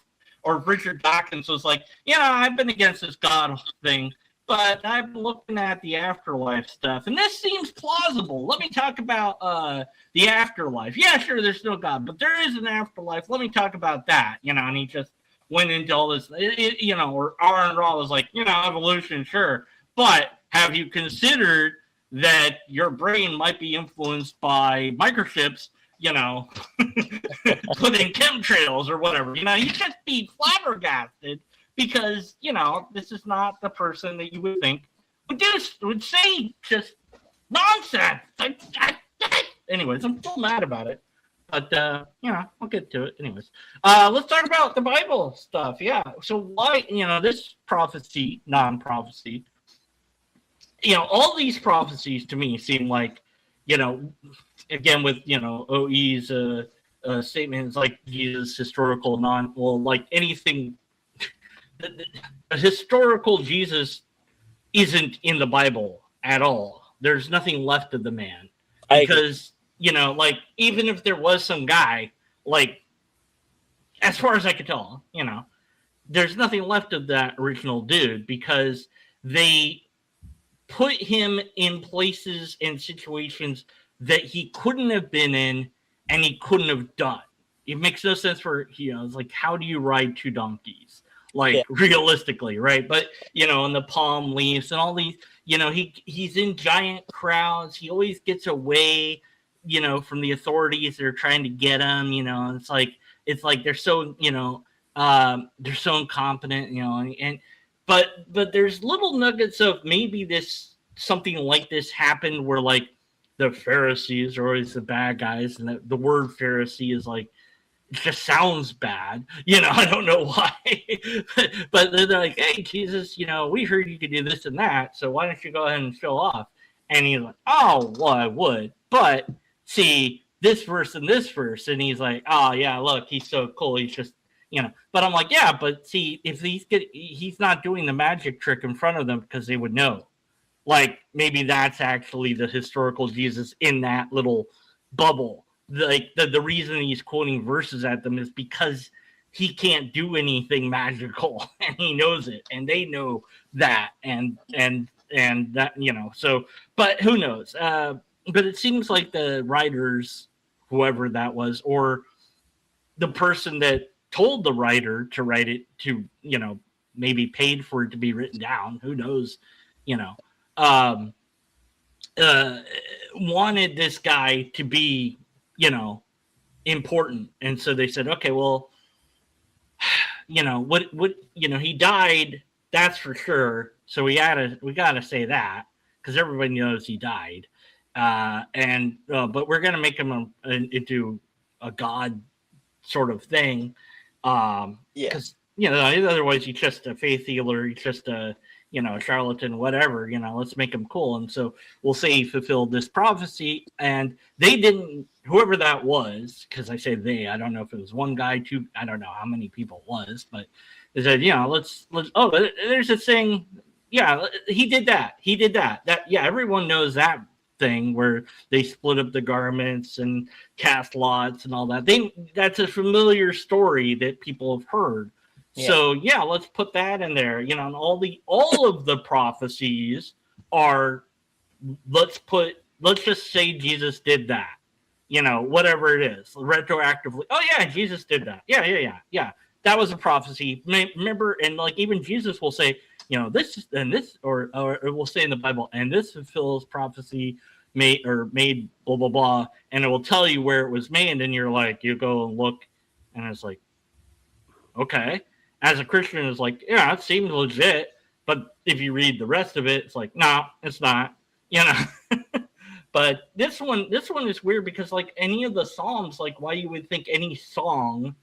Speaker 3: Or Richard Dawkins was like, I've been against this God thing, but I've been looking at the afterlife stuff, and this seems plausible. Let me talk about the afterlife. Yeah, sure, there's no God, but there is an afterlife. Let me talk about that, and he just went into all this, or Aaron Raw was like, evolution, sure, but have you considered that your brain might be influenced by microchips, put in chemtrails or whatever, you just be flabbergasted. Because, this is not the person that you would think would say just nonsense. Anyways, I'm still mad about it. But, I'll get to it. Anyways, let's talk about the Bible stuff. Yeah. So why, this prophecy, non-prophecy, all these prophecies to me seem like, again with, OE's statements like Jesus, historical, like anything the historical Jesus isn't in the Bible at all. There's nothing left of the man because, like, even if there was some guy, like, as far as I could tell, there's nothing left of that original dude because they put him in places and situations that he couldn't have been in and he couldn't have done. It makes no sense for, it's like, how do you ride two donkeys? Like, realistically, right? But, and the palm leaves and all these, he's in giant crowds. He always gets away, from the authorities that are trying to get him, and it's like they're so, they're so incompetent, but there's little nuggets of maybe something like this happened where, like, the Pharisees are always the bad guys, and the word Pharisee is like, it just sounds bad, I don't know why, but they're like, hey, Jesus, we heard you could do this and that, so why don't you go ahead and show off? And he's like, oh, well, I would, but see this verse and this verse, and he's like, oh yeah, look, he's so cool, he's just, but I'm like, yeah, but see, if he's not doing the magic trick in front of them because they would know, like, maybe that's actually the historical Jesus in that little bubble. Like, the reason he's quoting verses at them is because he can't do anything magical, and he knows it, and they know that, and that, so, but who knows? But it seems like the writers, whoever that was, or the person that told the writer to write it, to, maybe paid for it to be written down, who knows, wanted this guy to be, important. And so they said, okay, well, what, he died, that's for sure. So we gotta say that because everybody knows he died. But we're going to make him into a God sort of thing. Because, otherwise he's just a faith healer. He's just a charlatan, whatever, let's make him cool. And so we'll say he fulfilled this prophecy, and they didn't, whoever that was, because I say they, I don't know if it was one guy, two, I don't know how many people it was, but they said, let's, there's a thing. Yeah, he did that. Everyone knows that thing where they split up the garments and cast lots and all that. That's a familiar story that people have heard. Yeah. So let's put that in there. And all of the prophecies are, let's just say Jesus did that. Whatever it is, retroactively. Oh yeah, Jesus did that. Yeah. That was a prophecy. Remember, and like even Jesus will say, this and this, or we'll say in the Bible, and this fulfills prophecy made blah blah blah, and it will tell you where it was made, and you're like, you go and look, and it's like, okay. As a Christian, it's like, yeah, it seems legit, but if you read the rest of it, it's like, no, it's not, But this one is weird because, like, any of the Psalms, like, why you would think any song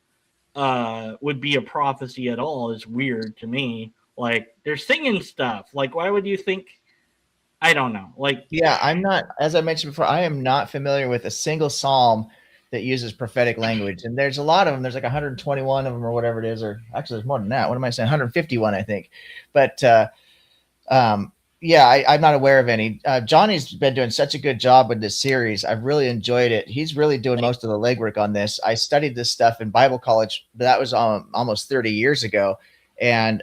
Speaker 3: would be a prophecy at all is weird to me. Like, they're singing stuff. Like, why would you think? I don't know. Like,
Speaker 1: yeah, I'm not, as I mentioned before, I am not familiar with a single Psalm that uses prophetic language. And there's a lot of them. There's like 121 of them or whatever it is, or actually there's more than that. What am I saying? 151, I think. But I'm not aware of any. Johnny's been doing such a good job with this series. I've really enjoyed it. He's really doing most of the legwork on this. I studied this stuff in Bible college, but that was almost 30 years ago. And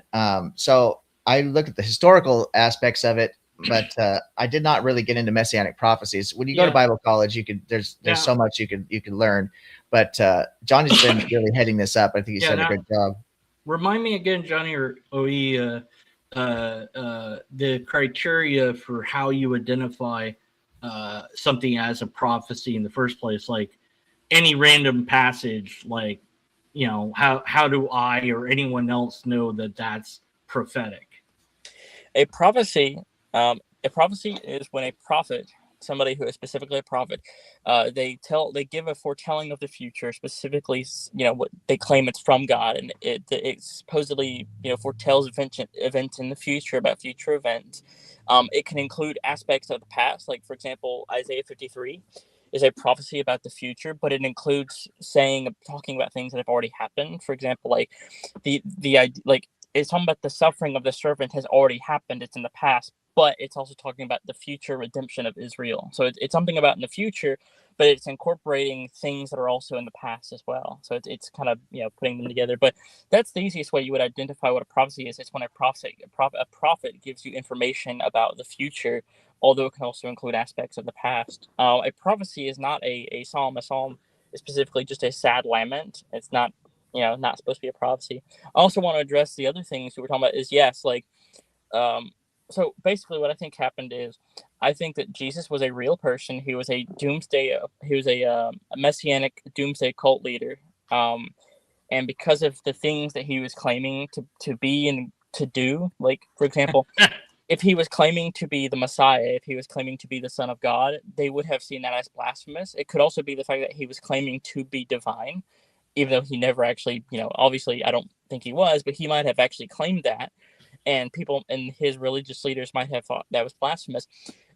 Speaker 1: so I looked at the historical aspects of it, but I did not really get into messianic prophecies. When you go to Bible college, there's so much you can learn. But Johnny's been really heading this up. I think he's done a good job.
Speaker 3: Remind me again, Johnny or OE, the criteria for how you identify something as a prophecy in the first place. Like any random passage, like, how do I or anyone else know that that's prophetic?
Speaker 2: A prophecy is when a prophet, somebody who is specifically a prophet, they give a foretelling of the future, specifically, what they claim it's from God, and it supposedly, foretells events in the future, about future events. It can include aspects of the past, like, for example, Isaiah 53 is a prophecy about the future, but it includes talking about things that have already happened. For example, like the idea, like it's talking about the suffering of the servant has already happened. It's in the past, but it's also talking about the future redemption of Israel. So it's something about in the future, but it's incorporating things that are also in the past as well. So it's kind of, putting them together. But that's the easiest way you would identify what a prophecy is. It's when a prophet gives you information about the future, although it can also include aspects of the past. A prophecy is not a psalm. A psalm is specifically just a sad lament. It's not, not supposed to be a prophecy. I also want to address the other things we were talking about is, yes, like, so basically what I think happened is, I think that Jesus was a real person. He was a messianic doomsday cult leader. And because of the things that he was claiming to be and to do, like, for example, if he was claiming to be the Messiah, if he was claiming to be the Son of God, they would have seen that as blasphemous. It could also be the fact that he was claiming to be divine, even though he never actually, obviously I don't think he was, but he might have actually claimed that. And people and his religious leaders might have thought that was blasphemous.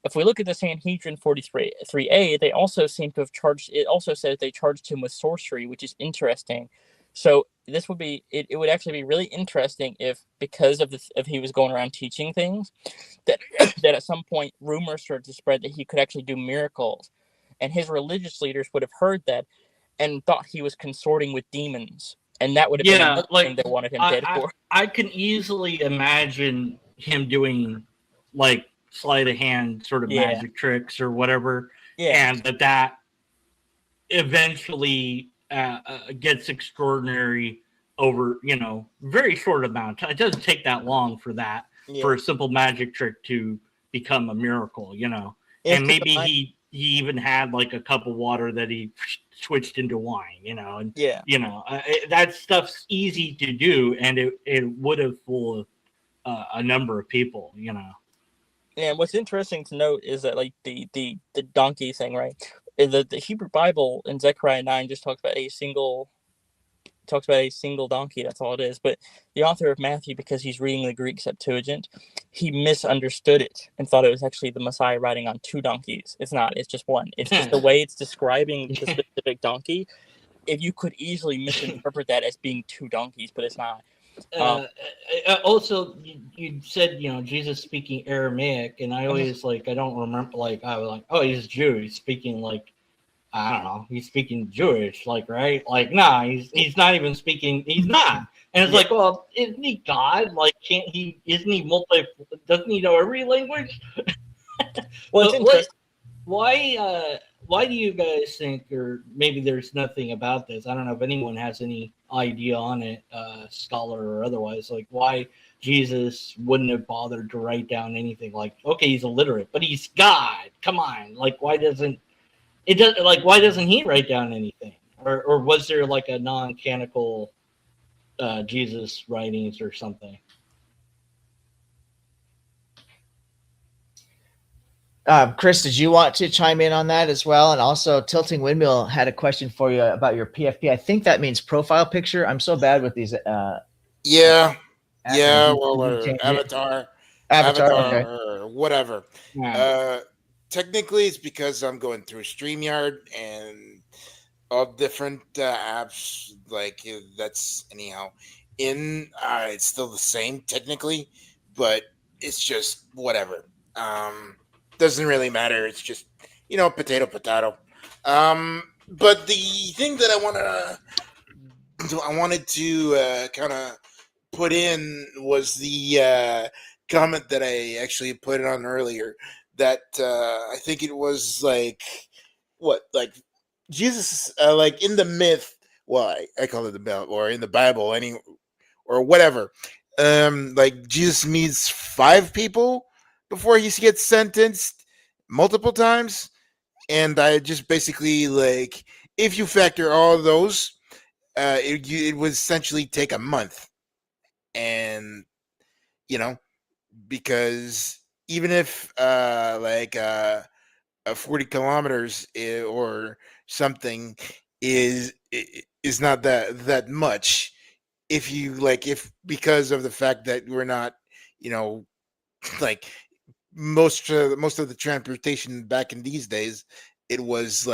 Speaker 2: If we look at the Sanhedrin 43a, they also seem to have charged, it also says they charged him with sorcery, which is interesting. So this would be, it would actually be really interesting if, because of if he was going around teaching things, that that at some point rumors started to spread that he could actually do miracles. And his religious leaders would have heard that and thought he was consorting with demons. And that would have been another thing they wanted him dead for.
Speaker 3: I can easily imagine him doing like sleight of hand sort of magic tricks or whatever, and that eventually gets extraordinary over very short amount of time. It doesn't take that long for that, for a simple magic trick to become a miracle, and maybe he even had like a cup of water that he switched into wine, and that stuff's easy to do, and it would have fooled a number of people,
Speaker 2: And what's interesting to note is that, like, the donkey thing, right? The Hebrew Bible in Zechariah 9 just talks about a single donkey. That's all it is. But the author of Matthew, because he's reading the Greek Septuagint, he misunderstood it and thought it was actually the Messiah riding on two donkeys. It's not. It's just one. It's just the way it's describing the specific donkey. If you could easily misinterpret that as being two donkeys, but it's not.
Speaker 3: Also, you said Jesus speaking Aramaic, and I always I don't remember, I was like, oh, he's Jew, he's speaking I don't know, he's speaking Jewish, right? Nah, he's not even speaking, he's not. And it's well, isn't he God? Can't he, isn't he doesn't he know every language?
Speaker 2: Well, it's interesting.
Speaker 3: Why do you guys think, or maybe there's nothing about this, I don't know if anyone has any idea on it, scholar or otherwise, why Jesus wouldn't have bothered to write down anything? Okay, he's illiterate, but he's God. Come on. Why doesn't he write down anything? Or was there a non-canonical Jesus writings or something?
Speaker 1: Chris, did you want to chime in on that as well? And also, Tilting Windmill had a question for you about your PFP. I think that means profile picture. I'm so bad with these.
Speaker 4: Well, avatar,
Speaker 1: okay.
Speaker 4: or whatever.
Speaker 3: Yeah.
Speaker 4: Technically, it's because I'm going through StreamYard and all different apps. That's anyhow. It's still the same technically, but it's just whatever. Doesn't really matter. It's just potato. But the thing that I wanted to kind of put in was the comment that I actually put on earlier, that I think it was Jesus, in the myth. Well, I call it the myth, or in the Bible, or whatever. Jesus meets 5 people before he gets sentenced multiple times, and I just basically if you factor all of those, it would essentially take a month, and because even if 40 kilometers or something is not that much, if you because of the fact that we're not most of the transportation back in these days, it was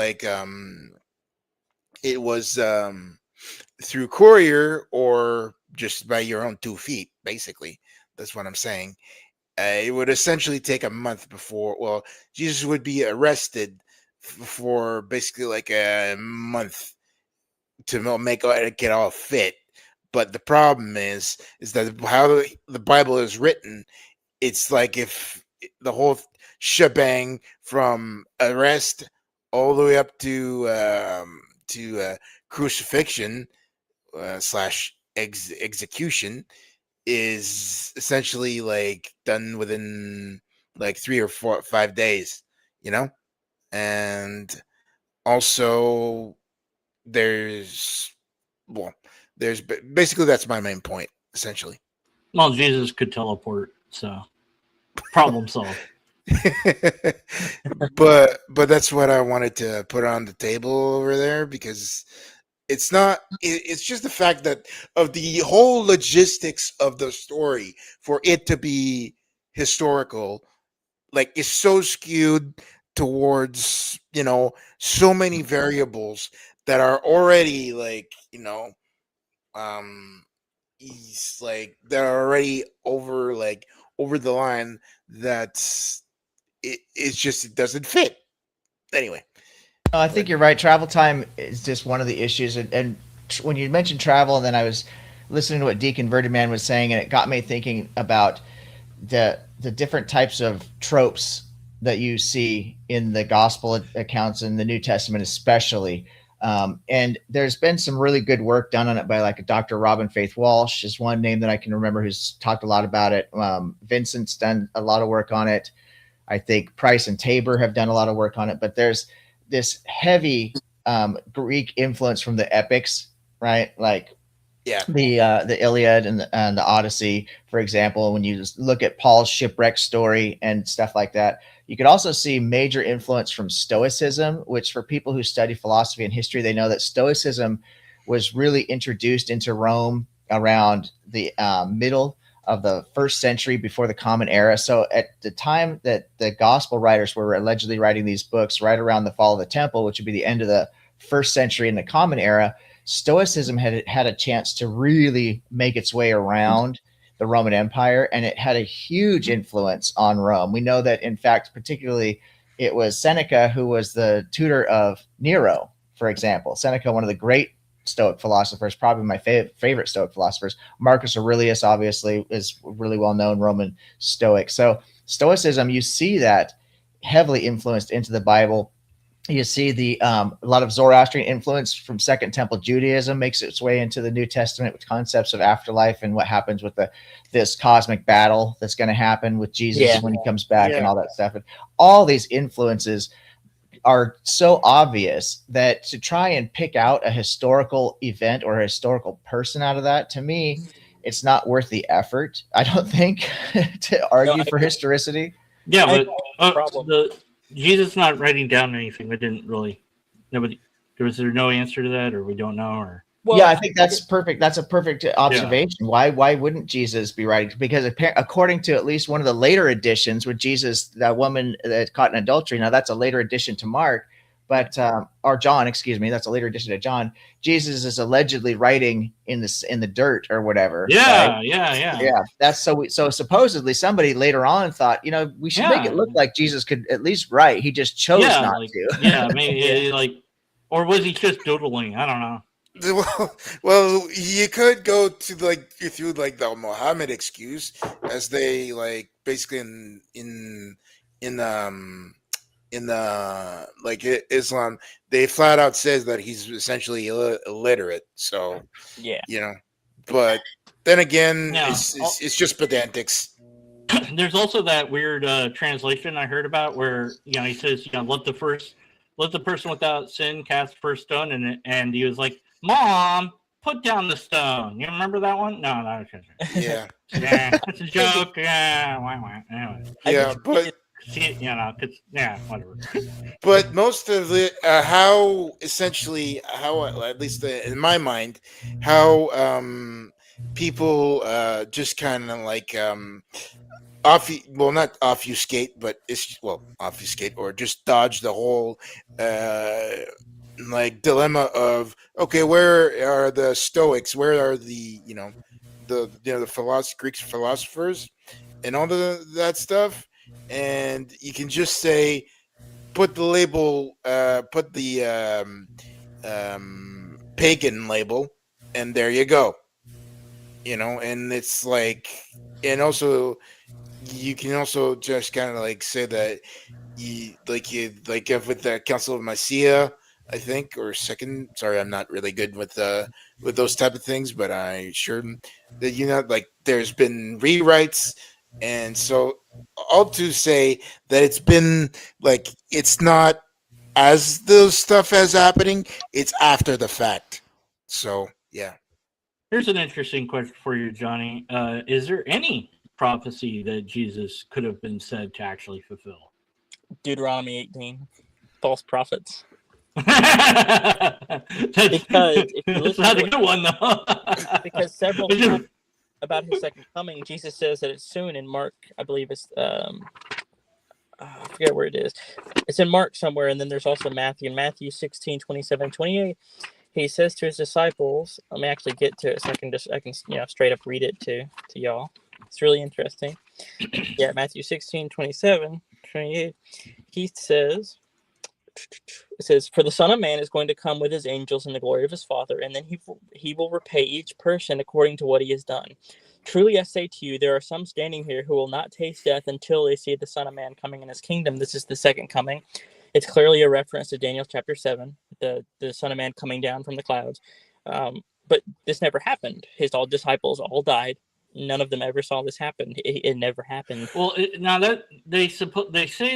Speaker 4: through courier or just by your own 2 feet, basically. That's what I'm saying. It would essentially take a month before, well, Jesus would be arrested for basically like a month to make it all fit. But the problem is that how the Bible is written, it's like if the whole shebang from arrest all the way up to crucifixion slash execution is essentially like done within like 3 or 4 5 days, you know. And also there's well there's basically that's my main point essentially.
Speaker 3: Well, Jesus could teleport, so problem solved.
Speaker 4: but that's what I wanted to put on the table over there, because it's not it's just the fact that of the whole logistics of the story for it to be historical, like, is so skewed towards, so many variables that are already like, he's like they're already over the line, that it doesn't fit anyway.
Speaker 1: No, I think you're right. Travel time is just one of the issues. And when you mentioned travel, and then I was listening to what Deconverted Man was saying, and it got me thinking about the different types of tropes that you see in the gospel accounts in the New Testament, especially. And there's been some really good work done on it by like a Dr. Robin Faith Walsh is one name that I can remember who's talked a lot about it. Vincent's done a lot of work on it. I think Price and Tabor have done a lot of work on it, but there's this heavy Greek influence from the epics, right? Like the Iliad and the Odyssey, for example. When you just look at Paul's shipwreck story and stuff like that, you could also see major influence from Stoicism, which for people who study philosophy and history, they know that Stoicism was really introduced into Rome around the middle of the 1st century before the Common Era. So at the time that the gospel writers were allegedly writing these books, right around the fall of the temple, which would be the end of the 1st century in the Common Era, Stoicism had a chance to really make its way around the Roman Empire, and it had a huge influence on Rome. We know that, in fact, particularly it was Seneca who was the tutor of Nero, for example. Seneca, one of the great Stoic philosophers, probably my favorite Stoic philosophers. Marcus Aurelius, obviously, is really well-known Roman Stoic. So Stoicism, you see that heavily influenced into the Bible. You see a lot of Zoroastrian influence from Second Temple Judaism makes its way into the New Testament with concepts of afterlife and what happens with this cosmic battle that's going to happen with Jesus when he comes back and all that stuff. And all these influences are so obvious that to try and pick out a historical event or a historical person out of that, to me, it's not worth the effort, I don't think, to argue for historicity.
Speaker 3: Yeah, but Jesus not writing down anything. That didn't really. Nobody. Was there no answer to that, or we don't know, or?
Speaker 1: Well, yeah, I think that's perfect. That's a perfect observation. Yeah. Why wouldn't Jesus be writing? Because according to at least one of the later editions, with Jesus, that woman that caught in adultery. Now that's a later addition to Mark, but or John, excuse me, that's a later addition to John. Jesus is allegedly writing in the dirt or whatever.
Speaker 3: Yeah,
Speaker 1: right?
Speaker 3: yeah.
Speaker 1: That's so supposedly somebody later on thought, we should make it look like Jesus could at least write. He just chose not to.
Speaker 3: Yeah, maybe or was he just doodling? I don't know.
Speaker 4: Well, you could go to through the Muhammad excuse, as they basically in Islam, they flat out says that he's essentially illiterate. So but then again, it's just pedantics.
Speaker 3: There's also that weird translation I heard about where he says let the person without sin cast the first stone, and he was like, Mom, put down the stone. You remember that one? No, not
Speaker 4: yeah.
Speaker 3: It's a joke. Yeah, anyway.
Speaker 4: Yeah, but
Speaker 3: whatever.
Speaker 4: But most of it, how at least in my mind, how people just kind of not obfuscate, but obfuscate or just dodge the whole dilemma of, okay, where are the Stoics? Where are the the Greek philosophers and all that stuff, and you can just say, put the label, put the pagan label, and there you go. And it's like, and also you can also just kind of like say that you with the Council of Nicaea, I think, or second. Sorry, I'm not really good with those type of things, but I sure that like there's been rewrites, and so all to say that it's been like it's not as those stuff as happening, it's after the fact. So yeah.
Speaker 3: Here's an interesting question for you, Johnny. Is there any prophecy that Jesus could have been said to actually fulfill?
Speaker 2: Deuteronomy 18, false prophets.
Speaker 3: Because
Speaker 2: if you listen
Speaker 3: not
Speaker 2: to
Speaker 3: a good one, though.
Speaker 2: Because several times about his second coming, Jesus says that it's soon in Mark. I believe it's I forget where it is. It's in Mark somewhere, and then there's also Matthew. In Matthew 16, 27, 28, he says to his disciples, let me actually get to it so I can straight up read it to y'all. It's really interesting. Yeah, Matthew 16, 27, 28, he says, it says, for the Son of Man is going to come with his angels in the glory of his Father, and then he will repay each person according to what he has done. Truly I say to you, there are some standing here who will not taste death until they see the Son of Man coming in his kingdom. This is the second coming. It's clearly a reference to Daniel chapter 7, the Son of Man coming down from the clouds. But this never happened. His disciples all died. None of them ever saw this happen. It never happened.
Speaker 3: Well, now that they say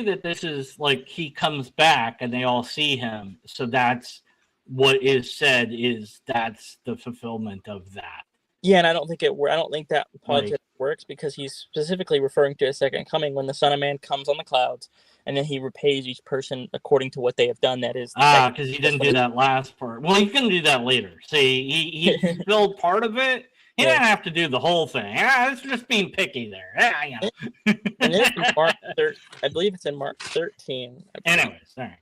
Speaker 3: that this is like he comes back and they all see him. So that's what is said, is that's the fulfillment of that.
Speaker 2: Yeah, and I don't think that apologetic works, because he's specifically referring to a second coming when the Son of Man comes on the clouds, and then he repays each person according to what they have done. That is,
Speaker 3: because he didn't do that last part. Well, he's going to do that later. See, he fulfilled part of it. He didn't have to do the whole thing. It's just being picky there.
Speaker 2: And then Mark, I believe it's in Mark 13.
Speaker 3: Anyways, all right.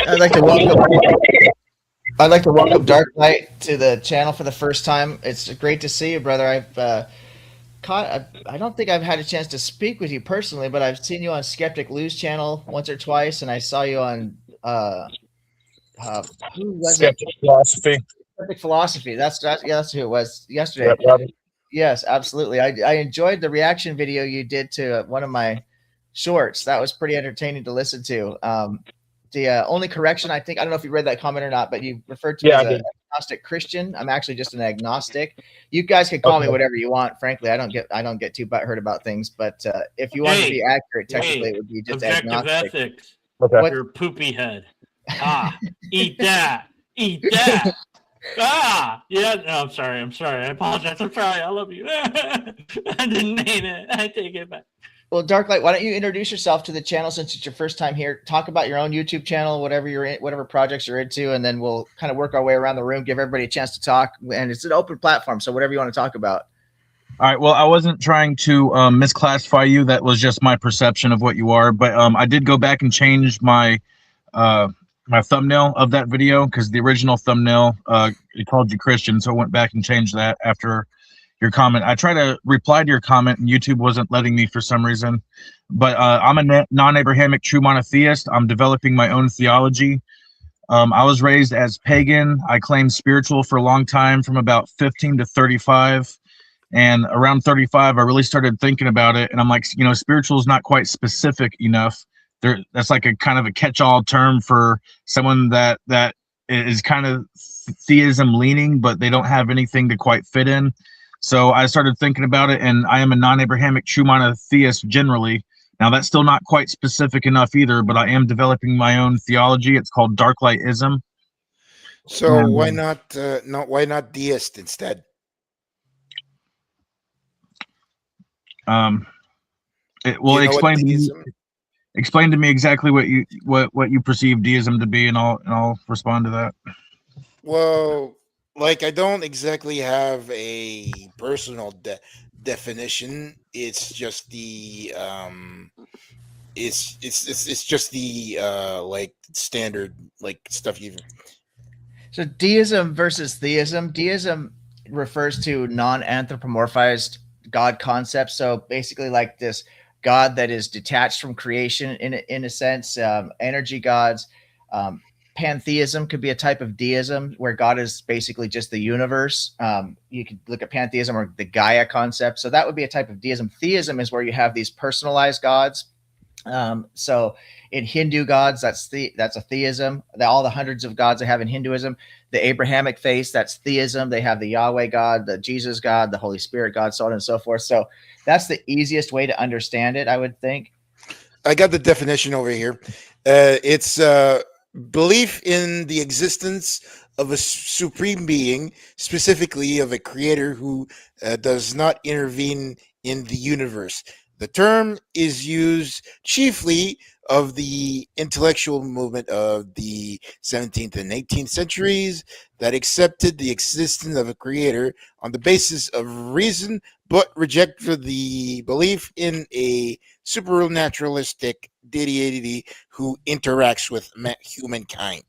Speaker 1: I'd like to welcome Dark Light to the channel for the first time. It's great to see you, brother. I don't think I've had a chance to speak with you personally, but I've seen you on Skeptic Lou's channel once or twice, and I saw you on who was
Speaker 5: Skeptic Philosophy.
Speaker 1: Skeptic Philosophy. That's who it was yesterday.
Speaker 5: Yep.
Speaker 1: Yes, absolutely. I enjoyed the reaction video you did to one of my shorts. That was pretty entertaining to listen to. The only correction, I don't know if you read that comment or not, but you referred to me as an agnostic Christian. I'm actually just an agnostic. You guys can call me whatever you want. Frankly, I don't get too butthurt about things. But if you want to be accurate, technically, it would be just
Speaker 3: objective
Speaker 1: agnostic.
Speaker 3: Ethics.
Speaker 5: Okay.
Speaker 3: Your poopy head. Eat that. Yeah. No, I'm sorry. I apologize. I'm sorry. I love you. I didn't mean it. I take it back.
Speaker 1: Well, Darklight, why don't you introduce yourself to the channel since it's your first time here? Talk about your own YouTube channel, whatever projects you're into, and then we'll kind of work our way around the room, give everybody a chance to talk. And it's an open platform, so whatever you want to talk about.
Speaker 5: All right. Well, I wasn't trying to misclassify you. That was just my perception of what you are. But I did go back and change my my thumbnail of that video, because the original thumbnail it called you Christian, so I went back and changed that after your comment. I tried to reply to your comment and YouTube wasn't letting me for some reason, but I'm a non-Abrahamic true monotheist. I'm developing my own theology. I was raised as pagan. I claimed spiritual for a long time, from about 15 to 35, and around 35 I really started thinking about it, and I'm like, spiritual is not quite specific enough. That's like a kind of a catch-all term for someone that is kind of theism leaning, but they don't have anything to quite fit in. So I started thinking about it, and I am a non-Abrahamic true monotheist generally. Now, that's still not quite specific enough either, but I am developing my own theology. It's called Darklightism.
Speaker 4: So why not deist instead?
Speaker 5: Explain to me exactly what you perceive deism to be, and I'll respond to that.
Speaker 4: Well, like, I don't exactly have a personal definition. It's just the it's just the like standard like stuff you've.
Speaker 1: So deism versus theism. Deism refers to non-anthropomorphized God concepts. So basically, like this God that is detached from creation in a sense. Energy gods. Pantheism could be a type of deism where God is basically just the universe. You could look at pantheism or the Gaia concept. So that would be a type of deism. Theism is where you have these personalized gods. So in Hindu gods, that's a theism. All the hundreds of gods they have in Hinduism, the Abrahamic faith, that's theism. They have the Yahweh God, the Jesus God, the Holy Spirit God, so on and so forth. So that's the easiest way to understand it, I would think.
Speaker 4: I got the definition over here. It's belief in the existence of a supreme being, specifically of a creator who does not intervene in the universe. The term is used chiefly of the intellectual movement of the 17th and 18th centuries that accepted the existence of a creator on the basis of reason, but rejected the belief in a supernaturalistic deity who interacts with humankind.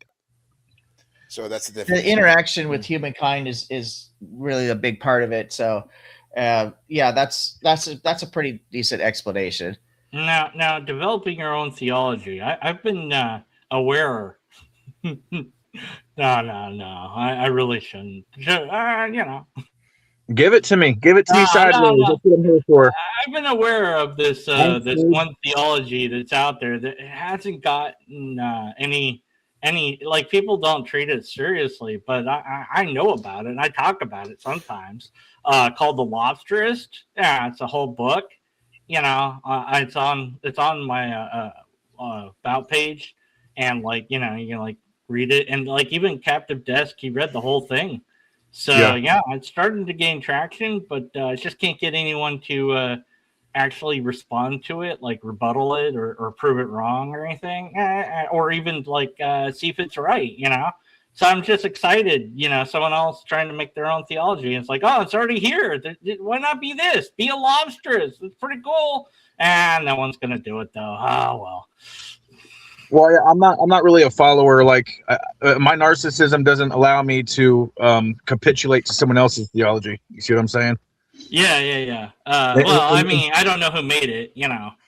Speaker 4: So that's the definition.
Speaker 1: The interaction with humankind is really a big part of it. So yeah, that's a pretty decent explanation.
Speaker 3: Now, developing your own theology. I've been aware. No. I really shouldn't.
Speaker 5: Give it to me. Give it to me sideways.
Speaker 3: No.
Speaker 5: That's what I'm here for.
Speaker 3: I've been aware of this this one theology that's out there that hasn't gotten any like, people don't treat it seriously, but I know about it and I talk about it sometimes. Called The Lobsterist. Yeah, it's a whole book. It's on my about page, and you can read it, and even Captive Desk, he read the whole thing. So yeah, it's starting to gain traction, but I just can't get anyone to actually respond to it, like rebuttal it or prove it wrong or anything, or even see if it's right. So I'm just excited, someone else trying to make their own theology. It's like, oh, it's already here. Why not be this? Be a lobsterist. It's pretty cool. And no one's going to do it, though. Oh, well.
Speaker 5: Well, yeah, I'm not really a follower. My narcissism doesn't allow me to capitulate to someone else's theology. You see what I'm saying?
Speaker 3: Yeah. Well, I mean, I don't know who made it,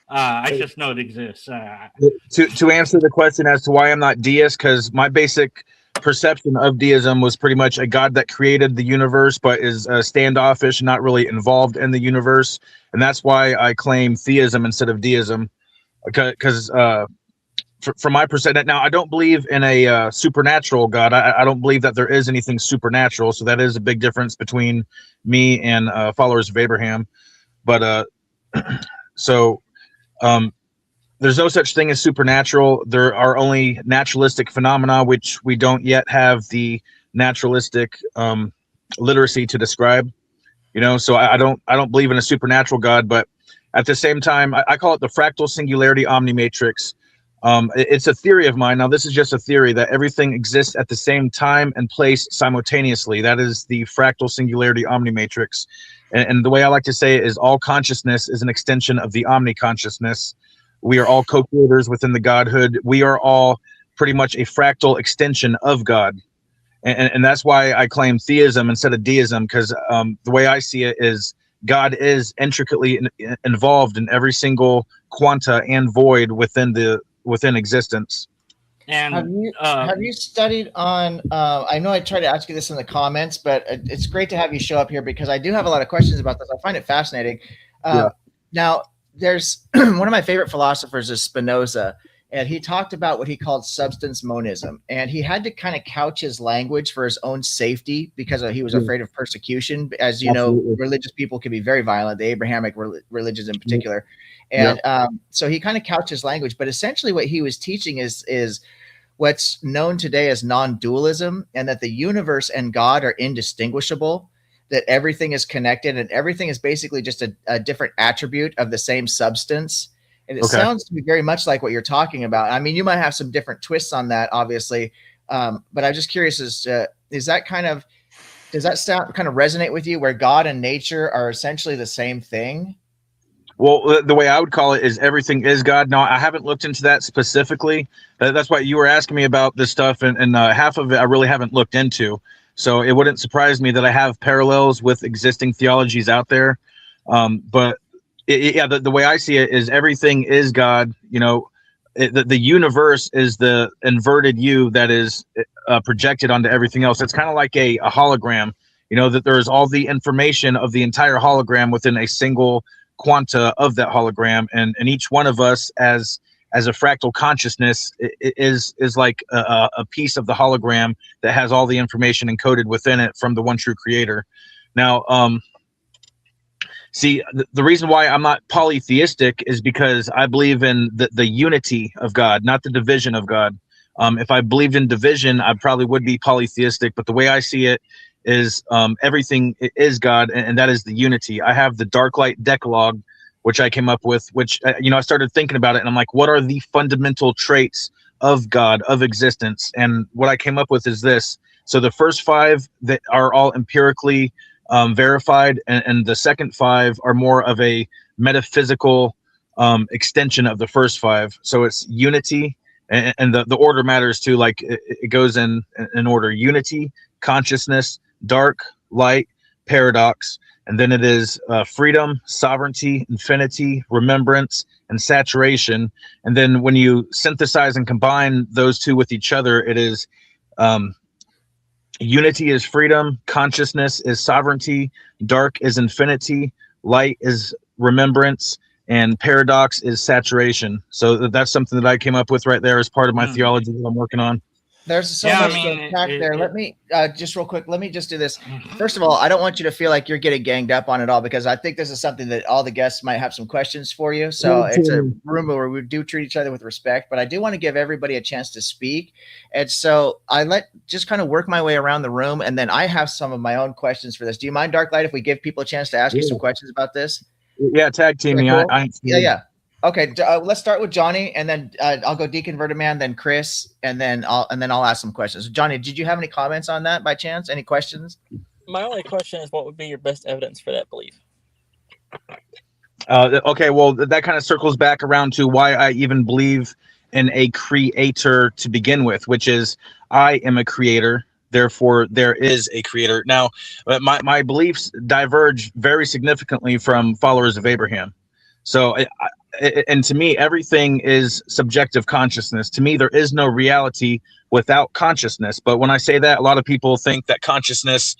Speaker 3: I just know it exists.
Speaker 5: To answer the question as to why I'm not deist, because my basic perception of deism was pretty much a God that created the universe but is standoffish, not really involved in the universe, and that's why I claim theism instead of deism. Because from my perspective, now I don't believe in a supernatural God. I don't believe that there is anything supernatural, so that is a big difference between me and followers of Abraham. But there's no such thing as supernatural. There are only naturalistic phenomena, which we don't yet have the naturalistic literacy to describe. So I don't believe in a supernatural God, but at the same time, I call it the fractal singularity omnimatrix. It's a theory of mine. Now, this is just a theory that everything exists at the same time and place simultaneously. That is the fractal singularity omnimatrix. And the way I like to say it is all consciousness is an extension of the omni-consciousness. We are all co-creators within the Godhood. We are all pretty much a fractal extension of God. And that's why I claim theism instead of deism, because the way I see it is God is intricately involved in every single quanta and void within existence.
Speaker 3: And
Speaker 1: have you studied on I know I tried to ask you this in the comments, but it's great to have you show up here because I do have a lot of questions about this. I find it fascinating. Now, there's one of my favorite philosophers is Spinoza, and he talked about what he called substance monism, and he had to kind of couch his language for his own safety because he was afraid of persecution. As you know, religious people can be very violent, the Abrahamic religions in particular. And so he kind of couched his language, but essentially what he was teaching is what's known today as non-dualism, and that the universe and God are indistinguishable, that everything is connected and everything is basically just a different attribute of the same substance. And it sounds to me very much like what you're talking about. I mean, you might have some different twists on that, obviously. But I'm just curious, does that kind of resonate with you, where God and nature are essentially the same thing?
Speaker 5: Well, the way I would call it is everything is God. No, I haven't looked into that specifically. That's why you were asking me about this stuff, and half of it I really haven't looked into. So it wouldn't surprise me that I have parallels with existing theologies out there. But the way I see it is everything is God. You know, the universe is the inverted U that is projected onto everything else. It's kind of like a hologram. You know, that there's all the information of the entire hologram within a single quanta of that hologram, and each one of us as a fractal consciousness is like a piece of the hologram that has all the information encoded within it from the one true creator. Now, see, the reason why I'm not polytheistic is because I believe in the unity of God, not the division of God. If I believed in division, I probably would be polytheistic, but the way I see it is everything is God, and that is the unity. I have the Dark Light Decalogue, which I came up with, which, I started thinking about it, and I'm like, what are the fundamental traits of God, of existence? And what I came up with is this. So the first 5 that are all empirically verified, and the second 5 are more of a metaphysical extension of the first 5. So it's unity, and the order matters too. Like it goes in order: unity, consciousness, dark, light, paradox, and then it is freedom, sovereignty, infinity, remembrance, and saturation. And then when you synthesize and combine those 2 with each other, it is unity is freedom, consciousness is sovereignty, dark is infinity, light is remembrance, and paradox is saturation. So that's something that I came up with right there as part of my theology that I'm working on.
Speaker 1: There's so much to unpack there. Let me just real quick. Let me just do this. First of all, I don't want you to feel like you're getting ganged up on at all, because I think this is something that all the guests might have some questions for you. So it's a room where we do treat each other with respect, but I do want to give everybody a chance to speak. And so I just kind of work my way around the room, and then I have some of my own questions for this. Do you mind, Darklight, if we give people a chance to ask you some questions about this?
Speaker 5: Yeah, tag team me.
Speaker 1: Cool?
Speaker 5: I
Speaker 1: Yeah. Okay, let's start with Johnny, and then I'll go Deconverted Man, then Chris, and then I'll ask some questions. Johnny, did you have any comments on that by chance? Any questions?
Speaker 2: My only question is, what would be your best evidence for that belief?
Speaker 5: Okay, well, that kind of circles back around to why I even believe in a creator to begin with, which is I am a creator. Therefore, there is a creator. Now, my beliefs diverge very significantly from followers of Abraham. So, and to me, everything is subjective consciousness. To me, there is no reality without consciousness. But when I say that, a lot of people think that consciousness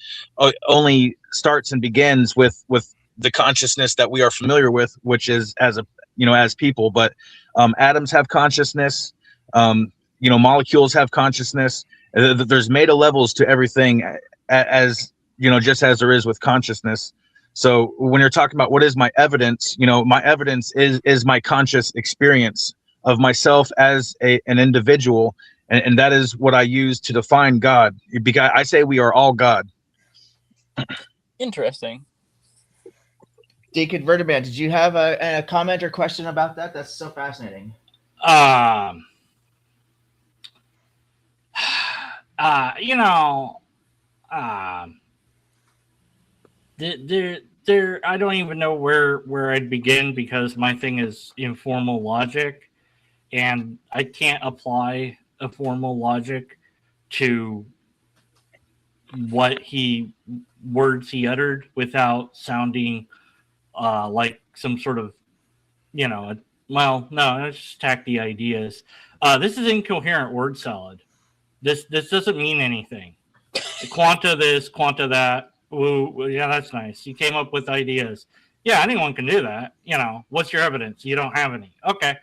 Speaker 5: only starts and begins with the consciousness that we are familiar with, which is as people. But atoms have consciousness. Molecules have consciousness. There's meta levels to everything, as just as there is with consciousness. So when you're talking about what is my evidence, my evidence is my conscious experience of myself as an individual, and that is what I use to define God. Because I say we are all God.
Speaker 2: Interesting.
Speaker 1: Deconverted Man, did you have a comment or question about that? That's so fascinating.
Speaker 3: There I don't even know where I'd begin, because my thing is informal logic, and I can't apply a formal logic to words he uttered without sounding like some sort of let's just attack the ideas. This is incoherent word salad. This doesn't mean anything. Quanta this, quanta that. Ooh, yeah, that's nice. You came up with ideas. Yeah, anyone can do that. What's your evidence? You don't have any. Okay,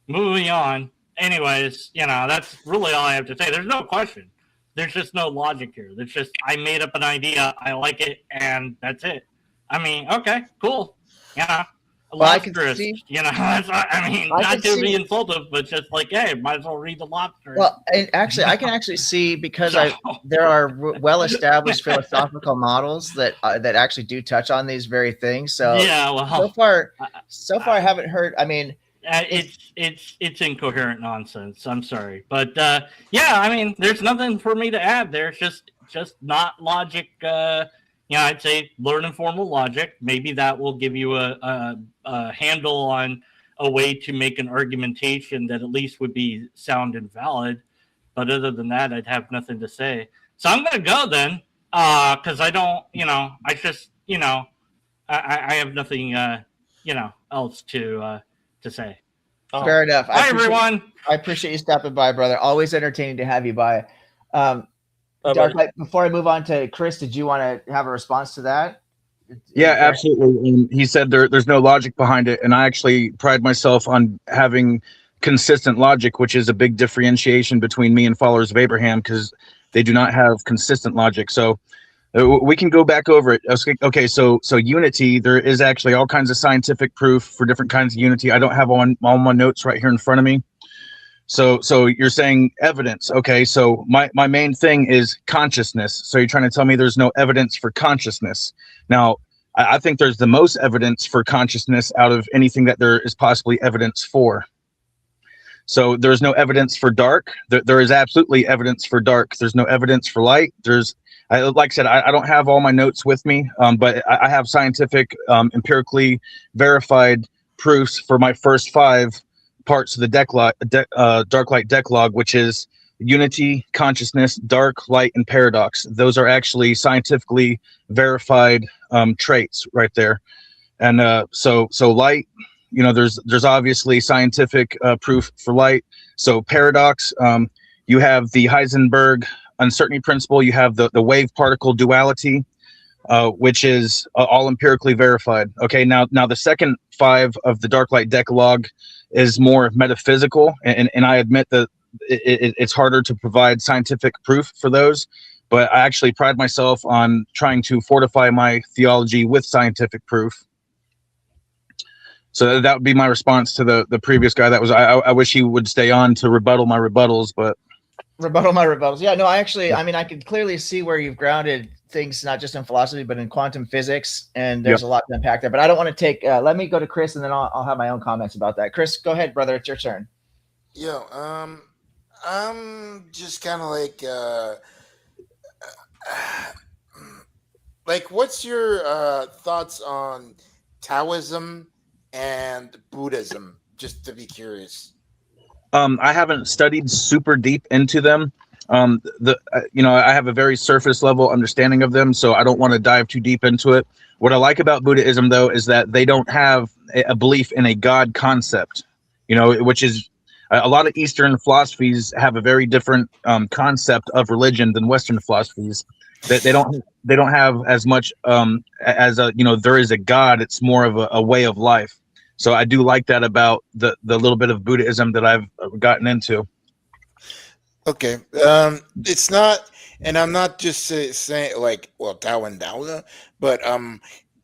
Speaker 3: moving on. Anyways, that's really all I have to say. There's no question. There's just no logic here. There's just, I made up an idea, I like it, and that's it. I mean, okay, cool. Lobsterist, not to be insultive, but just like, hey, might as well read the Lobster.
Speaker 1: Well, and actually, I can actually see, because there are well-established philosophical models that actually do touch on these very things. So
Speaker 3: yeah, well,
Speaker 1: so far, I haven't heard. I mean,
Speaker 3: it's incoherent nonsense. I'm sorry, but there's nothing for me to add. There's just not logic. I'd say learn informal logic. Maybe that will give you a handle on a way to make an argumentation that at least would be sound and valid. But other than that, I'd have nothing to say. So I'm going to go then. Because I don't, I just, I have nothing, else to say.
Speaker 2: Oh,
Speaker 1: Fair enough.
Speaker 3: Bye, everyone.
Speaker 1: I appreciate you stopping by, brother. Always entertaining to have you by.
Speaker 2: bye,
Speaker 1: Dark
Speaker 2: buddy.
Speaker 1: Light, before I move on to Chris, did you want to have a response to that?
Speaker 5: Yeah,
Speaker 1: Is there-
Speaker 5: absolutely. And he said there's no logic behind it, and I actually pride myself on having consistent logic, which is a big differentiation between me and followers of Abraham, because they do not have consistent logic. So we can go back over it. Okay, so unity, there is actually all kinds of scientific proof for different kinds of unity. I don't have all my notes right here in front of me. So you're saying evidence. Okay, so my main thing is consciousness. So you're trying to tell me there's no evidence for consciousness. Now, I think there's the most evidence for consciousness out of anything that there is possibly evidence for. So there's no evidence for dark. There is absolutely evidence for dark. There's no evidence for light. Like I said, I don't have all my notes with me, but I have scientific, empirically verified proofs for my first 5 parts of the dark light decalogue, which is unity, consciousness, dark, light, and paradox. Those are actually scientifically verified traits right there. And so light, there's obviously scientific proof for light. So paradox, you have the Heisenberg uncertainty principle, you have the wave particle duality, which is all empirically verified. Okay, now the second 5 of the dark light decalogue is more metaphysical, and I admit that it's harder to provide scientific proof for those, but I actually pride myself on trying to fortify my theology with scientific proof. So that would be my response to the previous guy. That was I wish he would stay on to rebuttal my rebuttals, but
Speaker 1: rebuttal my rebuttals. Yeah, no, I mean, I can clearly see where you've grounded things, not just in philosophy, but in quantum physics. And there's a lot to unpack there, but I don't want to take, let me go to Chris and then I'll have my own comments about that. Chris, go ahead, brother. It's your turn.
Speaker 4: Yo, I'm just kind of like, what's your thoughts on Taoism and Buddhism? Just to be curious.
Speaker 5: I haven't studied super deep into them. I have a very surface level understanding of them, so I don't want to dive too deep into it. What I like about Buddhism, though, is that they don't have a belief in a God concept, which is a lot of Eastern philosophies have a very different concept of religion than Western philosophies. They don't have as much as there is a God. It's more of a way of life. So I do like that about the little bit of Buddhism that I've gotten into.
Speaker 4: Okay. It's not, and I'm not just saying like, well, Tao and Dao, but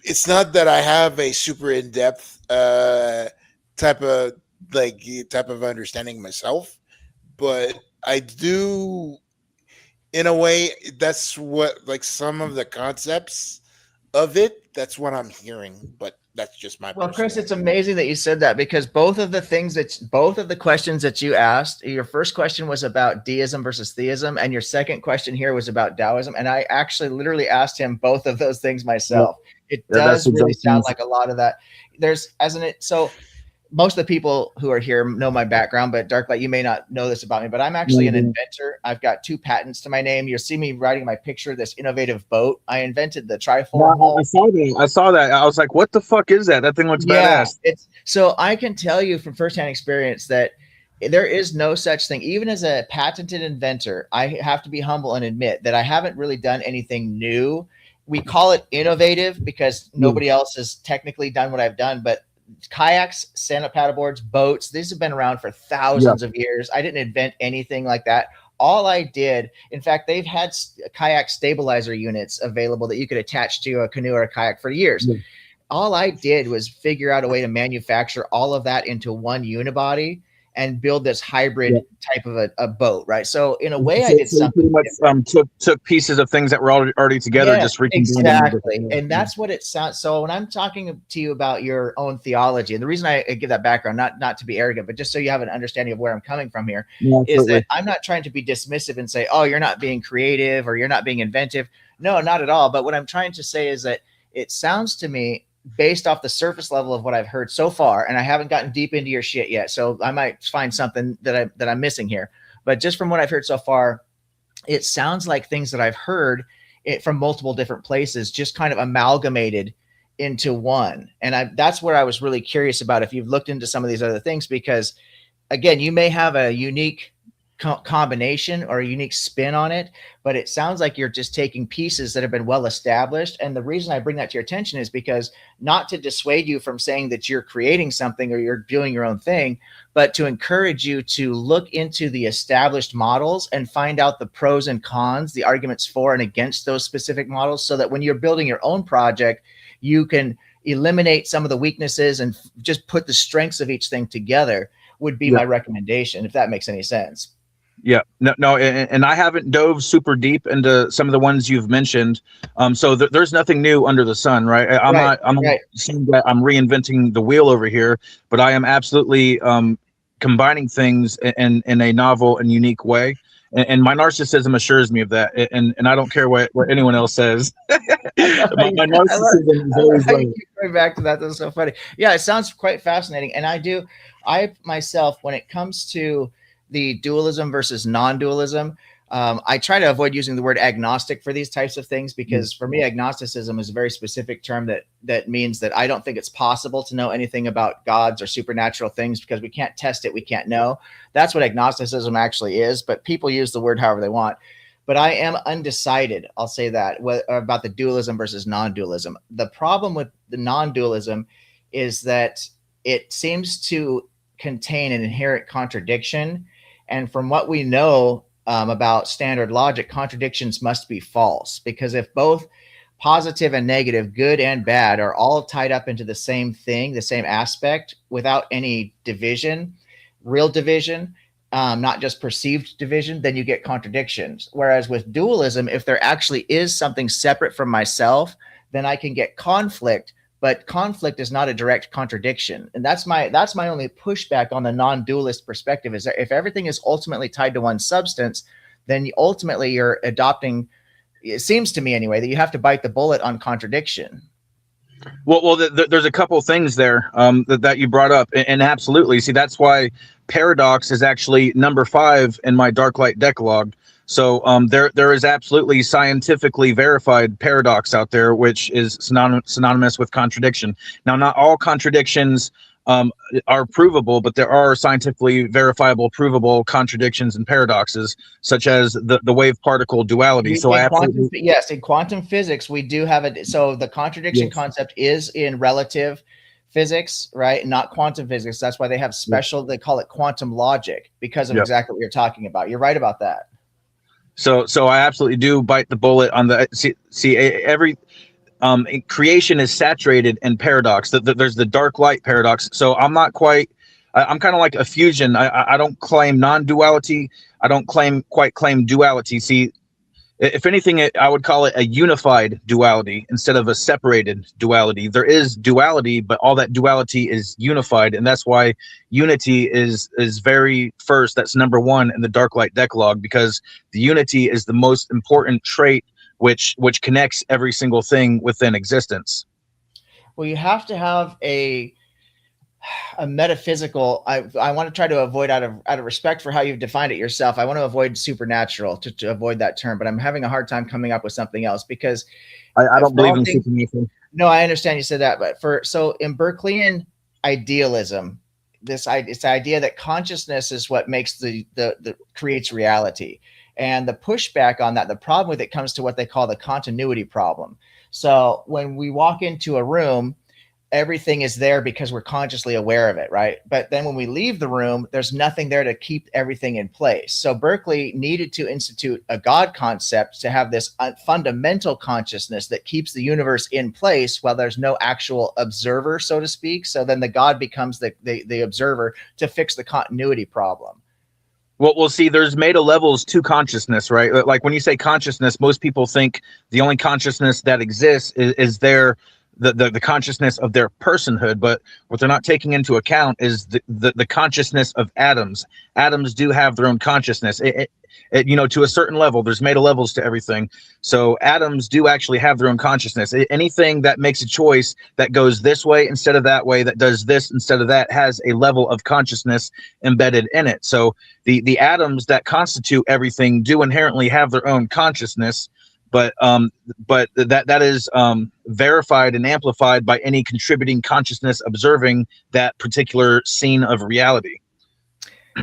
Speaker 4: it's not that I have a super in-depth type of understanding myself, but I do, in a way, that's what, like, some of the concepts of it, that's what I'm hearing, but that's just my
Speaker 1: Well, Chris, it's amazing that you said that, because both of the questions that you asked, your first question was about deism versus theism, and your second question here was about Taoism. And I actually literally asked him both of those things myself. It does really sound like a lot of that. So most of the people who are here know my background, but Darklight, you may not know this about me, but I'm actually an inventor. I've got 2 patents to my name. You'll see me writing my picture, this innovative boat. I invented the trifold hull.
Speaker 5: I saw that. I was like, what the fuck is that? That thing looks badass.
Speaker 1: So I can tell you from firsthand experience that there is no such thing. Even as a patented inventor, I have to be humble and admit that I haven't really done anything new. We call it innovative because nobody else has technically done what I've done, but kayaks, stand-up paddleboards, boats, these have been around for thousands of years. I didn't invent anything like that. All I did, in fact, they've had kayak stabilizer units available that you could attach to a canoe or a kayak for years. All I did was figure out a way to manufacture all of that into one unibody and build this hybrid type of a boat, right? So in a way, I did something.
Speaker 5: Pretty much took pieces of things that were already together, just
Speaker 1: exactly. And that's what it sounds. So when I'm talking to you about your own theology, and the reason I give that background, not to be arrogant, but just so you have an understanding of where I'm coming from here, is that I'm not trying to be dismissive and say, oh, you're not being creative or you're not being inventive. No, not at all. But what I'm trying to say is that it sounds to me, based off the surface level of what I've heard so far, and I haven't gotten deep into your shit yet, so I might find something that I'm missing here. But just from what I've heard so far, it sounds like things that I've heard from multiple different places, just kind of amalgamated into one. And that's where I was really curious about if you've looked into some of these other things, because again, you may have a unique combination or a unique spin on it, but it sounds like you're just taking pieces that have been well established. And the reason I bring that to your attention is because not to dissuade you from saying that you're creating something or you're doing your own thing, but to encourage you to look into the established models and find out the pros and cons, the arguments for and against those specific models, so that when you're building your own project, you can eliminate some of the weaknesses and just put the strengths of each thing together, would be my recommendation, if that makes any sense.
Speaker 5: Yeah, no, and I haven't dove super deep into some of the ones you've mentioned. So there's nothing new under the sun, right? I'm not saying that I'm reinventing the wheel over here, but I am absolutely combining things in a novel and unique way. And my narcissism assures me of that. And I don't care what anyone else says. my narcissism is always right.
Speaker 1: Going back to that, that's so funny. Yeah, it sounds quite fascinating. And I myself, when it comes to the dualism versus non-dualism, I try to avoid using the word agnostic for these types of things, because for me, agnosticism is a very specific term that means that I don't think it's possible to know anything about gods or supernatural things, because we can't test it, we can't know. That's what agnosticism actually is, but people use the word however they want. But I am undecided, I'll say that, about the dualism versus non-dualism. The problem with the non-dualism is that it seems to contain an inherent contradiction. And from what we know about standard logic, contradictions must be false, because if both positive and negative, good and bad, are all tied up into the same thing, the same aspect, without any division, real division, not just perceived division, then you get contradictions. Whereas with dualism, if there actually is something separate from myself, then I can get conflict. But conflict is not a direct contradiction. And that's my only pushback on the non-dualist perspective, is that if everything is ultimately tied to one substance, then ultimately you're adopting, it seems to me anyway, that you have to bite the bullet on contradiction.
Speaker 5: Well, there's a couple things there that you brought up, and absolutely. See, that's why paradox is actually number 5 in my Dark Light Decalogue. So there is absolutely scientifically verified paradox out there, which is synonymous with contradiction. Now, not all contradictions are provable, but there are scientifically verifiable, provable contradictions and paradoxes, such as the wave particle duality. So
Speaker 1: in quantum physics, we do have it. So the contradiction concept is in relative physics, right? Not quantum physics. That's why they have special, they call it quantum logic, because of exactly what you're talking about. You're right about that.
Speaker 5: So I absolutely do bite the bullet on the every creation is saturated in paradox. There's the dark light paradox. So I'm not quite. I'm kind of like a fusion. I don't claim non-duality. I don't quite claim duality. See, if anything, I would call it a unified duality instead of a separated duality. There is duality, but all that duality is unified, and that's why unity is very first. That's number 1 in the Dark Light Decalogue, because the unity is the most important trait which connects every single thing within existence.
Speaker 1: Well, you have to have a metaphysical. I want to try to avoid, out of respect for how you've defined it yourself, I want to avoid supernatural to avoid that term, but I'm having a hard time coming up with something else, because
Speaker 5: I don't believe in supernatural.
Speaker 1: No, I understand you said that, but so in Berkeleyan idealism, it's the idea that consciousness is what makes the creates reality. And the pushback on that, the problem with it, comes to what they call the continuity problem. So when we walk into a room, everything is there because we're consciously aware of it, right? But then when we leave the room, there's nothing there to keep everything in place. So Berkeley needed to institute a God concept to have this fundamental consciousness that keeps the universe in place while there's no actual observer, so to speak. So then the God becomes the observer to fix the continuity problem.
Speaker 5: Well, see, there's meta levels to consciousness, right? Like when you say consciousness, most people think the only consciousness that exists is the consciousness of their personhood. But what they're not taking into account is the consciousness of atoms. Atoms do have their own consciousness. To a certain level, there's meta levels to everything. So atoms do actually have their own consciousness. Anything that makes a choice that goes this way instead of that way, that does this instead of that, has a level of consciousness embedded in it. So the atoms that constitute everything do inherently have their own consciousness. but that is verified and amplified by any contributing consciousness observing that particular scene of reality.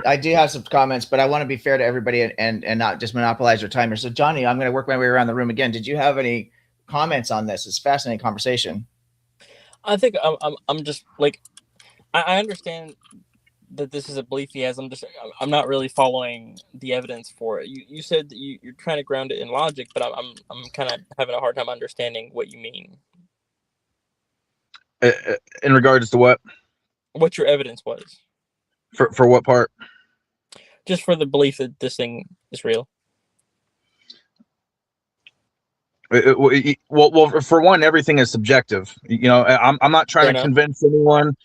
Speaker 1: I do have some comments, but I want to be fair to everybody and not just monopolize your time here. So, Johnny, I'm going to work my way around the room again. Did you have any comments on this? It's a fascinating conversation.
Speaker 2: I think I'm just like, I understand that this is a belief he has. I'm not really following the evidence for it. You said that you're trying to ground it in logic, but I'm kind of having a hard time understanding what you mean.
Speaker 5: In regards to
Speaker 2: what your evidence was
Speaker 5: for what part?
Speaker 2: Just for the belief that this thing is real.
Speaker 5: Well, for one, everything is subjective. You know, I'm not trying to convince anyone.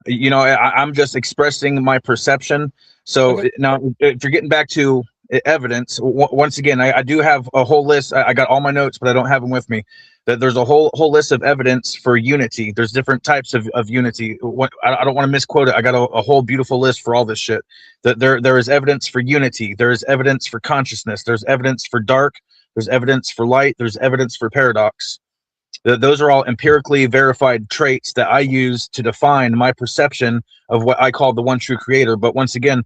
Speaker 5: You know, I'm just expressing my perception. So
Speaker 2: Okay.
Speaker 5: now, if you're getting back to evidence, once again, I do have a whole list. I got all my notes, but I don't have them with me. That there's a whole list of evidence for unity. There's different types of unity. I don't want to misquote it. I got a whole beautiful list for all this shit. That there is evidence for unity. There is evidence for consciousness. There's evidence for dark. There's evidence for light. There's evidence for paradox. Those are all empirically verified traits that I use to define my perception of what I call the one true creator. But once again,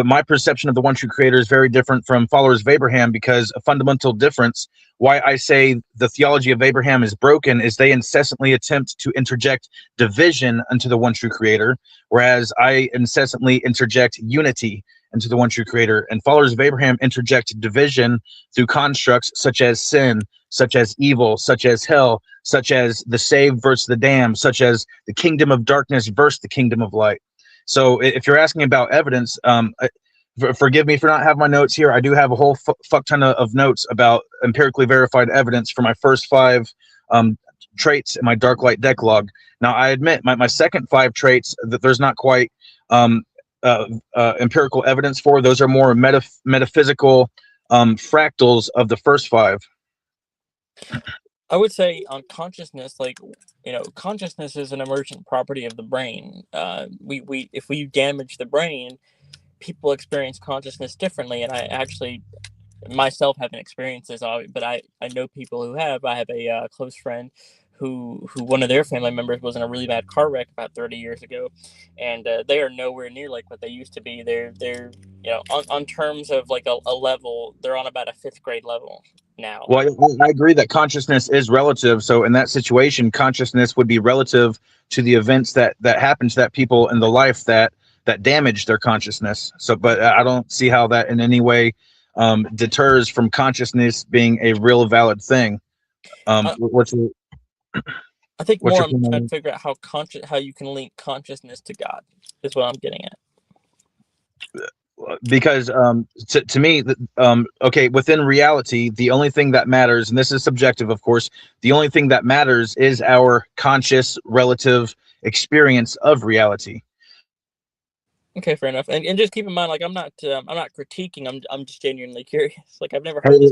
Speaker 5: my perception of the one true creator is very different from followers of Abraham, because a fundamental difference why I say the theology of Abraham is broken is they incessantly attempt to interject division into the one true creator, whereas I incessantly interject unity into the one true creator. And followers of Abraham interject division through constructs such as sin, such as evil, such as hell, such as the saved versus the damned, such as the kingdom of darkness versus the kingdom of light. So if you're asking about evidence, forgive me for not having my notes here. I do have a whole fuck ton of notes about empirically verified evidence for my first 5 traits in my dark light decalogue. Now, I admit my second 5 traits that there's not quite empirical evidence for. Those are more metaphysical fractals of the first 5.
Speaker 2: I would say on consciousness, like, consciousness is an emergent property of the brain. We if we damage the brain, people experience consciousness differently. And I actually myself haven't experienced this, but I know people who have. I have a close friend who one of their family members was in a really bad car wreck about 30 years ago, and they are nowhere near like what they used to be. They're on terms of like a level, they're on about a 5th grade level now.
Speaker 5: Well, I agree that consciousness is relative. So in that situation, consciousness would be relative to the events that happened to that people in the life that damaged their consciousness. So, but I don't see how that in any way deters from consciousness being a real valid thing.
Speaker 2: I think more I'm trying to figure out how you can link consciousness to God is what I'm getting at.
Speaker 5: Because to me, okay, within reality, the only thing that matters, and this is subjective, of course, the only thing that matters is our conscious relative experience of reality.
Speaker 2: Okay, fair enough. And just keep in mind, like, I'm not critiquing. I'm just genuinely curious. Like, I've never heard this.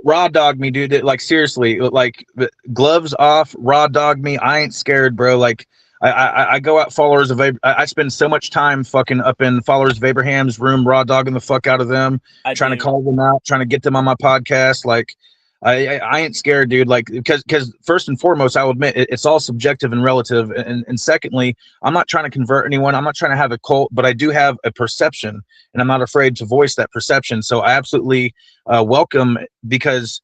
Speaker 5: Raw dog me, dude. Like, seriously, like, gloves off, raw dog me. I ain't scared, bro. Like, I go out followers of I spend so much time fucking up in followers of Abraham's room, raw dogging the fuck out of them, trying to call them out, trying to get them on my podcast. Like, I ain't scared, dude. Like, because first and foremost, I will admit it's all subjective and relative. And secondly, I'm not trying to convert anyone. I'm not trying to have a cult, but I do have a perception, and I'm not afraid to voice that perception. So I absolutely welcome, because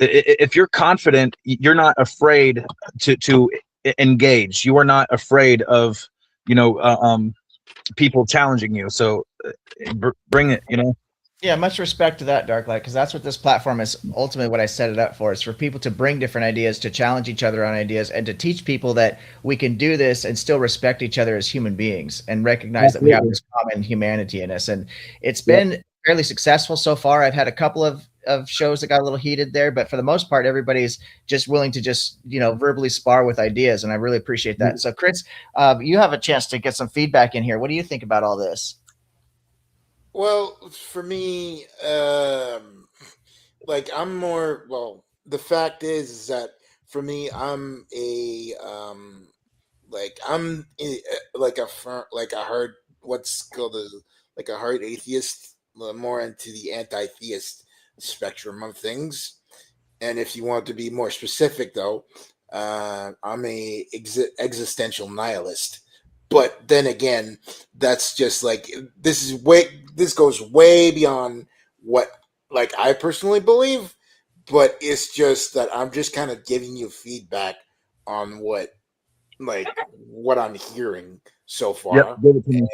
Speaker 5: if you're confident, you're not afraid to engage. You are not afraid of, people challenging you. So bring it,
Speaker 1: Yeah, much respect to that, Darklight, because that's what this platform is ultimately what I set it up for. It's for people to bring different ideas, to challenge each other on ideas, and to teach people that we can do this and still respect each other as human beings and recognize that we have this common humanity in us. And it's been fairly successful so far. I've had a couple of shows that got a little heated there, but for the most part, everybody's just willing to just, verbally spar with ideas. And I really appreciate that. So Chris, you have a chance to get some feedback in here. What do you think about all this?
Speaker 4: Well, for me, like, I'm more, the fact is that for me, I'm a, hard, what's called a hard atheist, more into the anti-theist spectrum of things. And if you want to be more specific, though, I'm a existential nihilist. But then again, that's just like this goes way beyond what like I personally believe. But it's just that I'm just kind of giving you feedback on what I'm hearing so
Speaker 5: Yep,
Speaker 4: far,
Speaker 5: give it to me.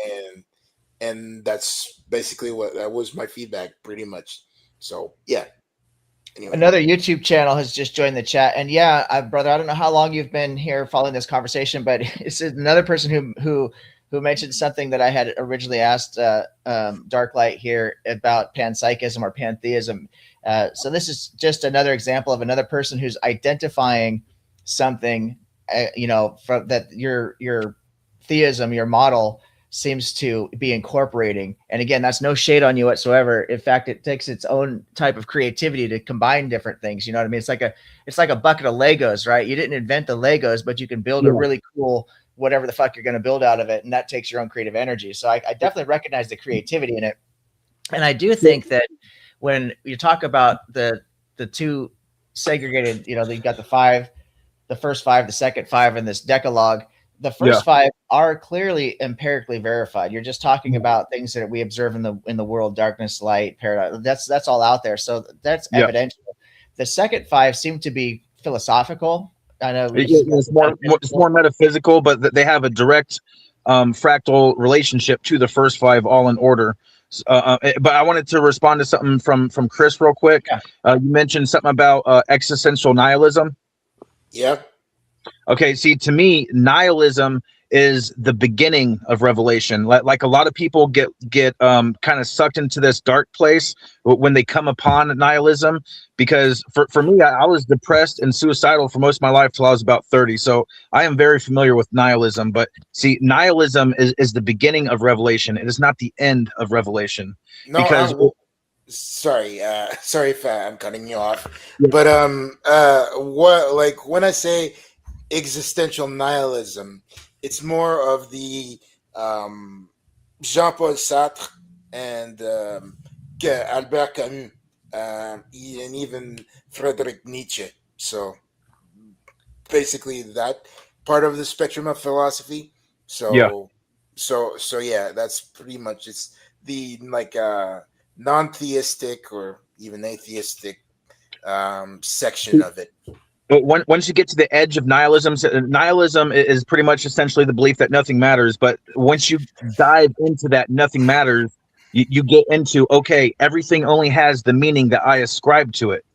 Speaker 4: and that's basically that was my feedback, pretty much. So yeah. Anyway.
Speaker 1: Another YouTube channel has just joined the chat, and yeah, brother, I don't know how long you've been here following this conversation, but it's another person who mentioned something that I had originally asked Dark Light here about panpsychism or pantheism. So this is just another example of another person who's identifying something, from that your theism, your model seems to be incorporating. And again, that's no shade on you whatsoever. In fact, it takes its own type of creativity to combine different things. You know what I mean? It's like a bucket of Legos, right? You didn't invent the Legos, but you can build a really cool whatever the fuck you're going to build out of it, and that takes your own creative energy. So I definitely recognize the creativity in it, and I do think that when you talk about the two segregated, you got the first five, the second five, and this Decalogue. The first five are clearly empirically verified. You're just talking about things that we observe in the world: darkness, light, paradise. That's all out there. So that's evidential. The second five seem to be philosophical. I know
Speaker 5: it's more metaphysical, but they have a direct fractal relationship to the first five, all in order. But I wanted to respond to something from Chris real quick. You mentioned something about existential nihilism.
Speaker 4: Yeah.
Speaker 5: Okay, see, to me, nihilism is the beginning of revelation. Like a lot of people get kind of sucked into this dark place when they come upon nihilism, because for me, I was depressed and suicidal for most of my life till I was about 30. So I am very familiar with nihilism. But see, nihilism is the beginning of revelation. It is not the end of revelation.
Speaker 4: No,
Speaker 5: because
Speaker 4: sorry if I'm cutting you off, but when I say existential nihilism, it's more of the Jean-Paul Sartre and Albert Camus, and even Friedrich Nietzsche. So basically that part of the spectrum of philosophy. So that's pretty much it's the non-theistic or even atheistic section of it.
Speaker 5: But once you get to the edge of nihilism is pretty much essentially the belief that nothing matters. But once you dive into that nothing matters, you get into, okay, everything only has the meaning that I ascribe to it.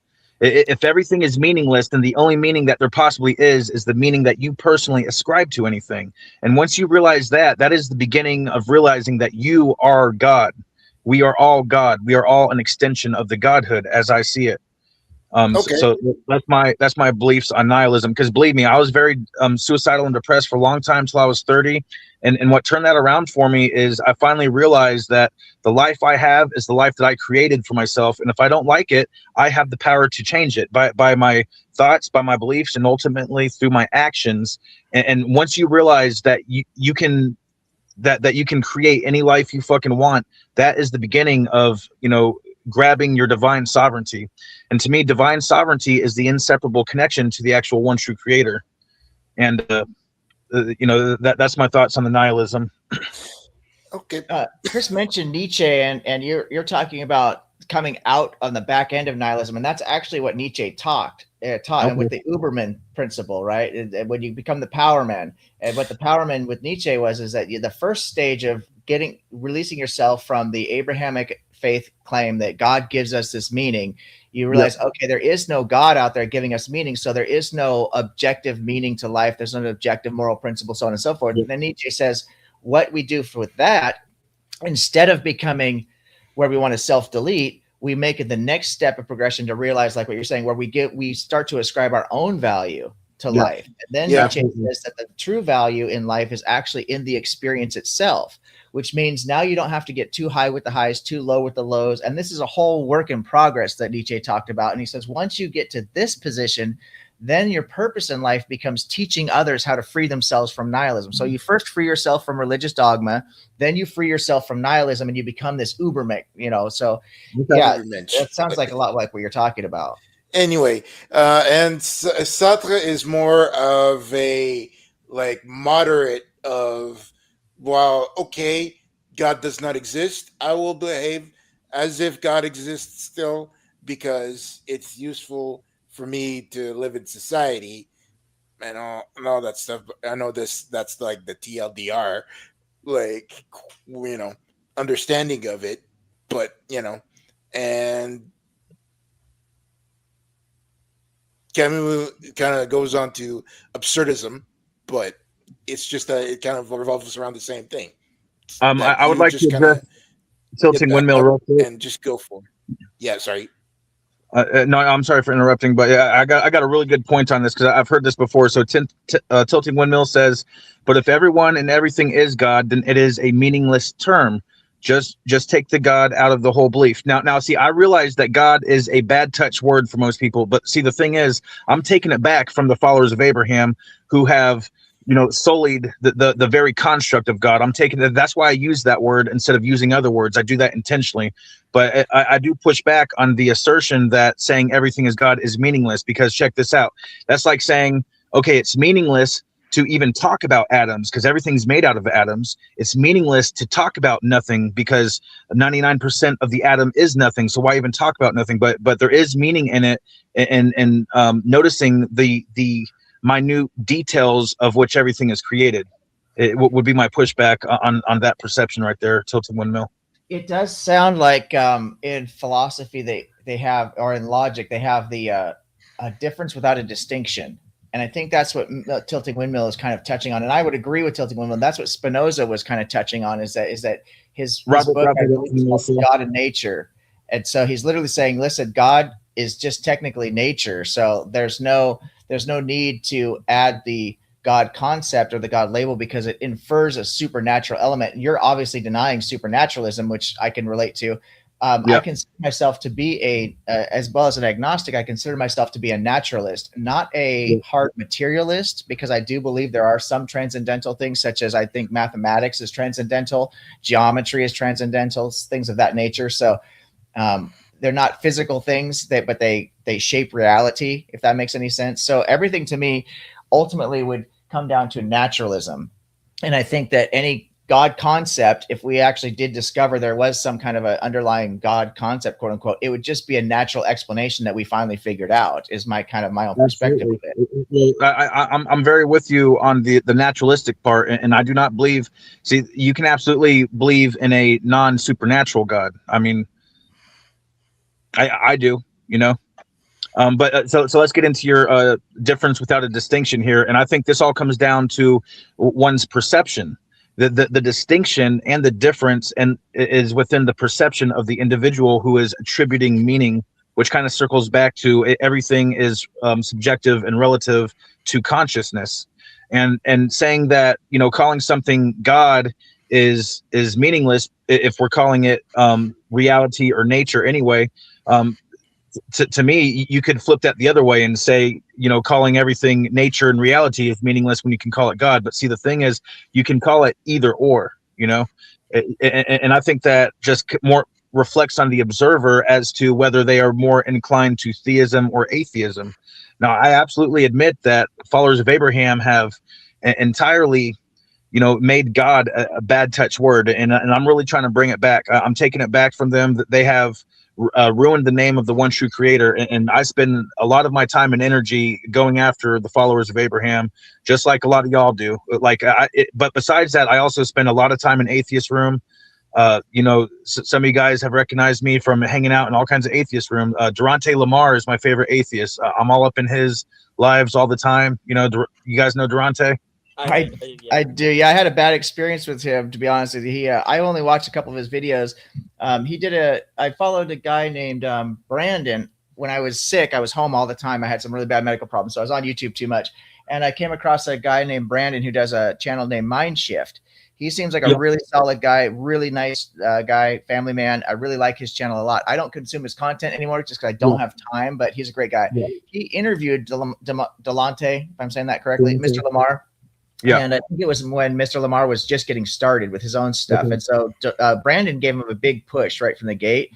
Speaker 5: If everything is meaningless, then the only meaning that there possibly is the meaning that you personally ascribe to anything. And once you realize that is the beginning of realizing that you are God. We are all God. We are all an extension of the Godhood as I see it. So that's my beliefs on nihilism, because believe me, I was very suicidal and depressed for a long time till I was 30, and what turned that around for me is I finally realized that the life I have is the life that I created for myself, and if I don't like it, I have the power to change it by my thoughts, by my beliefs, and ultimately through my actions. And once you realize that you can create any life you fucking want, that is the beginning of grabbing your divine sovereignty. And to me, divine sovereignty is the inseparable connection to the actual one true creator. And that's my thoughts on the nihilism.
Speaker 4: Okay.
Speaker 1: Chris mentioned Nietzsche, and you're talking about coming out on the back end of nihilism, and that's actually what Nietzsche taught and with the Uberman principle, right? And when you become the power man, and what the power man with Nietzsche is that the first stage of releasing yourself from the Abrahamic faith claim that God gives us this meaning, you realize, okay, there is no God out there giving us meaning, so there is no objective meaning to life. There's no objective moral principle, so on and so forth. And then Nietzsche says, what we do with that, instead of becoming where we want to self-delete, we make it the next step of progression to realize, like what you're saying, where we start to ascribe our own value to life. And then Nietzsche says that the true value in life is actually in the experience itself, which means now you don't have to get too high with the highs, too low with the lows. And this is a whole work in progress that Nietzsche talked about. And he says, once you get to this position, then your purpose in life becomes teaching others how to free themselves from nihilism. So you first free yourself from religious dogma, then you free yourself from nihilism, and you become this Ubermensch, So that sounds like a lot like what you're talking about.
Speaker 4: Anyway, and Sartre is more of a like moderate of, well, okay, God does not exist. I will behave as if God exists still because it's useful for me to live in society and all that stuff. But I know that's like the TLDR, like, understanding of it, but and Camus kind of goes on to absurdism, but it's just that it kind of revolves around the same thing. That
Speaker 5: I would
Speaker 4: you
Speaker 5: like to
Speaker 4: just kind
Speaker 5: address
Speaker 4: of get
Speaker 5: tilting
Speaker 4: back
Speaker 5: windmill
Speaker 4: up
Speaker 5: real quick.
Speaker 4: and just go for it. Yeah, sorry.
Speaker 5: No, I'm sorry for interrupting, but yeah, I got a really good point on this because I've heard this before. So tilting windmill says, but if everyone and everything is God, then it is a meaningless term. Just take the God out of the whole belief. Now, see, I realize that God is a bad touch word for most people, but see, the thing is, I'm taking it back from the followers of Abraham who have sullied the very construct of God. I'm taking it. That's why I use that word instead of using other words. I do that intentionally. But I do push back on the assertion that saying everything is God is meaningless, because check this out. That's like saying, okay, it's meaningless to even talk about atoms because everything's made out of atoms. It's meaningless to talk about nothing because 99% of the atom is nothing. So why even talk about nothing? But there is meaning in it, and noticing the minute details of which everything is created. It would be my pushback on that perception right there, Tilted Windmill.
Speaker 1: It does sound like in philosophy they have, or in logic they have the a difference without a distinction, and I think that's what Tilting Windmill is kind of touching on. And I would agree with Tilting Windmill. That's what Spinoza was kind of touching on. Is that his book I believe is called God and Nature, and so he's literally saying, listen, God is just technically nature, so there's no need to add the God concept or the God label because it infers a supernatural element. And you're obviously denying supernaturalism, which I can relate to. I consider myself to be as well as an agnostic, I consider myself to be a naturalist, not a hard materialist, because I do believe there are some transcendental things, such as I think mathematics is transcendental, geometry is transcendental, things of that nature. So they're not physical things, but they shape reality, if that makes any sense. So everything to me ultimately would come down to naturalism. And I think that any God concept, if we actually did discover there was some kind of an underlying God concept, quote unquote, it would just be a natural explanation that we finally figured out, is my own perspective of it.
Speaker 5: I'm very with you on the naturalistic part, and I do not believe, see, you can absolutely believe in a non-supernatural God. I mean, I do, but so let's get into your difference without a distinction here. And I think this all comes down to one's perception. The distinction and the difference and is within the perception of the individual who is attributing meaning, which kind of circles back to everything is subjective and relative to consciousness. And saying that, calling something God is meaningless if we're calling it reality or nature anyway. To me, you could flip that the other way and say, calling everything nature and reality is meaningless when you can call it God. But see, the thing is, you can call it either or, and I think that just more reflects on the observer as to whether they are more inclined to theism or atheism. Now, I absolutely admit that followers of Abraham have entirely made God a bad touch word, and I'm really trying to bring it back. I'm taking it back from them, that they have ruined the name of the one true creator. And I spend a lot of my time and energy going after the followers of Abraham, just like a lot of y'all do. But besides that, I also spend a lot of time in atheist room. Some of you guys have recognized me from hanging out in all kinds of atheist room. Durante Lamar is my favorite atheist. I'm all up in his lives all the time. You guys know Durante?
Speaker 1: I do. Yeah, I had a bad experience with him, to be honest with you. I only watched a couple of his videos. I followed a guy named Brandon when I was sick. I was home all the time. I had some really bad medical problems, so I was on YouTube too much. And I came across a guy named Brandon who does a channel named Mindshift. He seems like a really solid guy, really nice guy, family man. I really like his channel a lot. I don't consume his content anymore just because I don't have time, but he's a great guy. He interviewed Delante, if I'm saying that correctly, Mr. Lamar.
Speaker 5: Yeah.
Speaker 1: And I think it was when Mr. Lamar was just getting started with his own stuff.
Speaker 5: Mhm.
Speaker 1: And so Brandon gave him a big push right from the gate.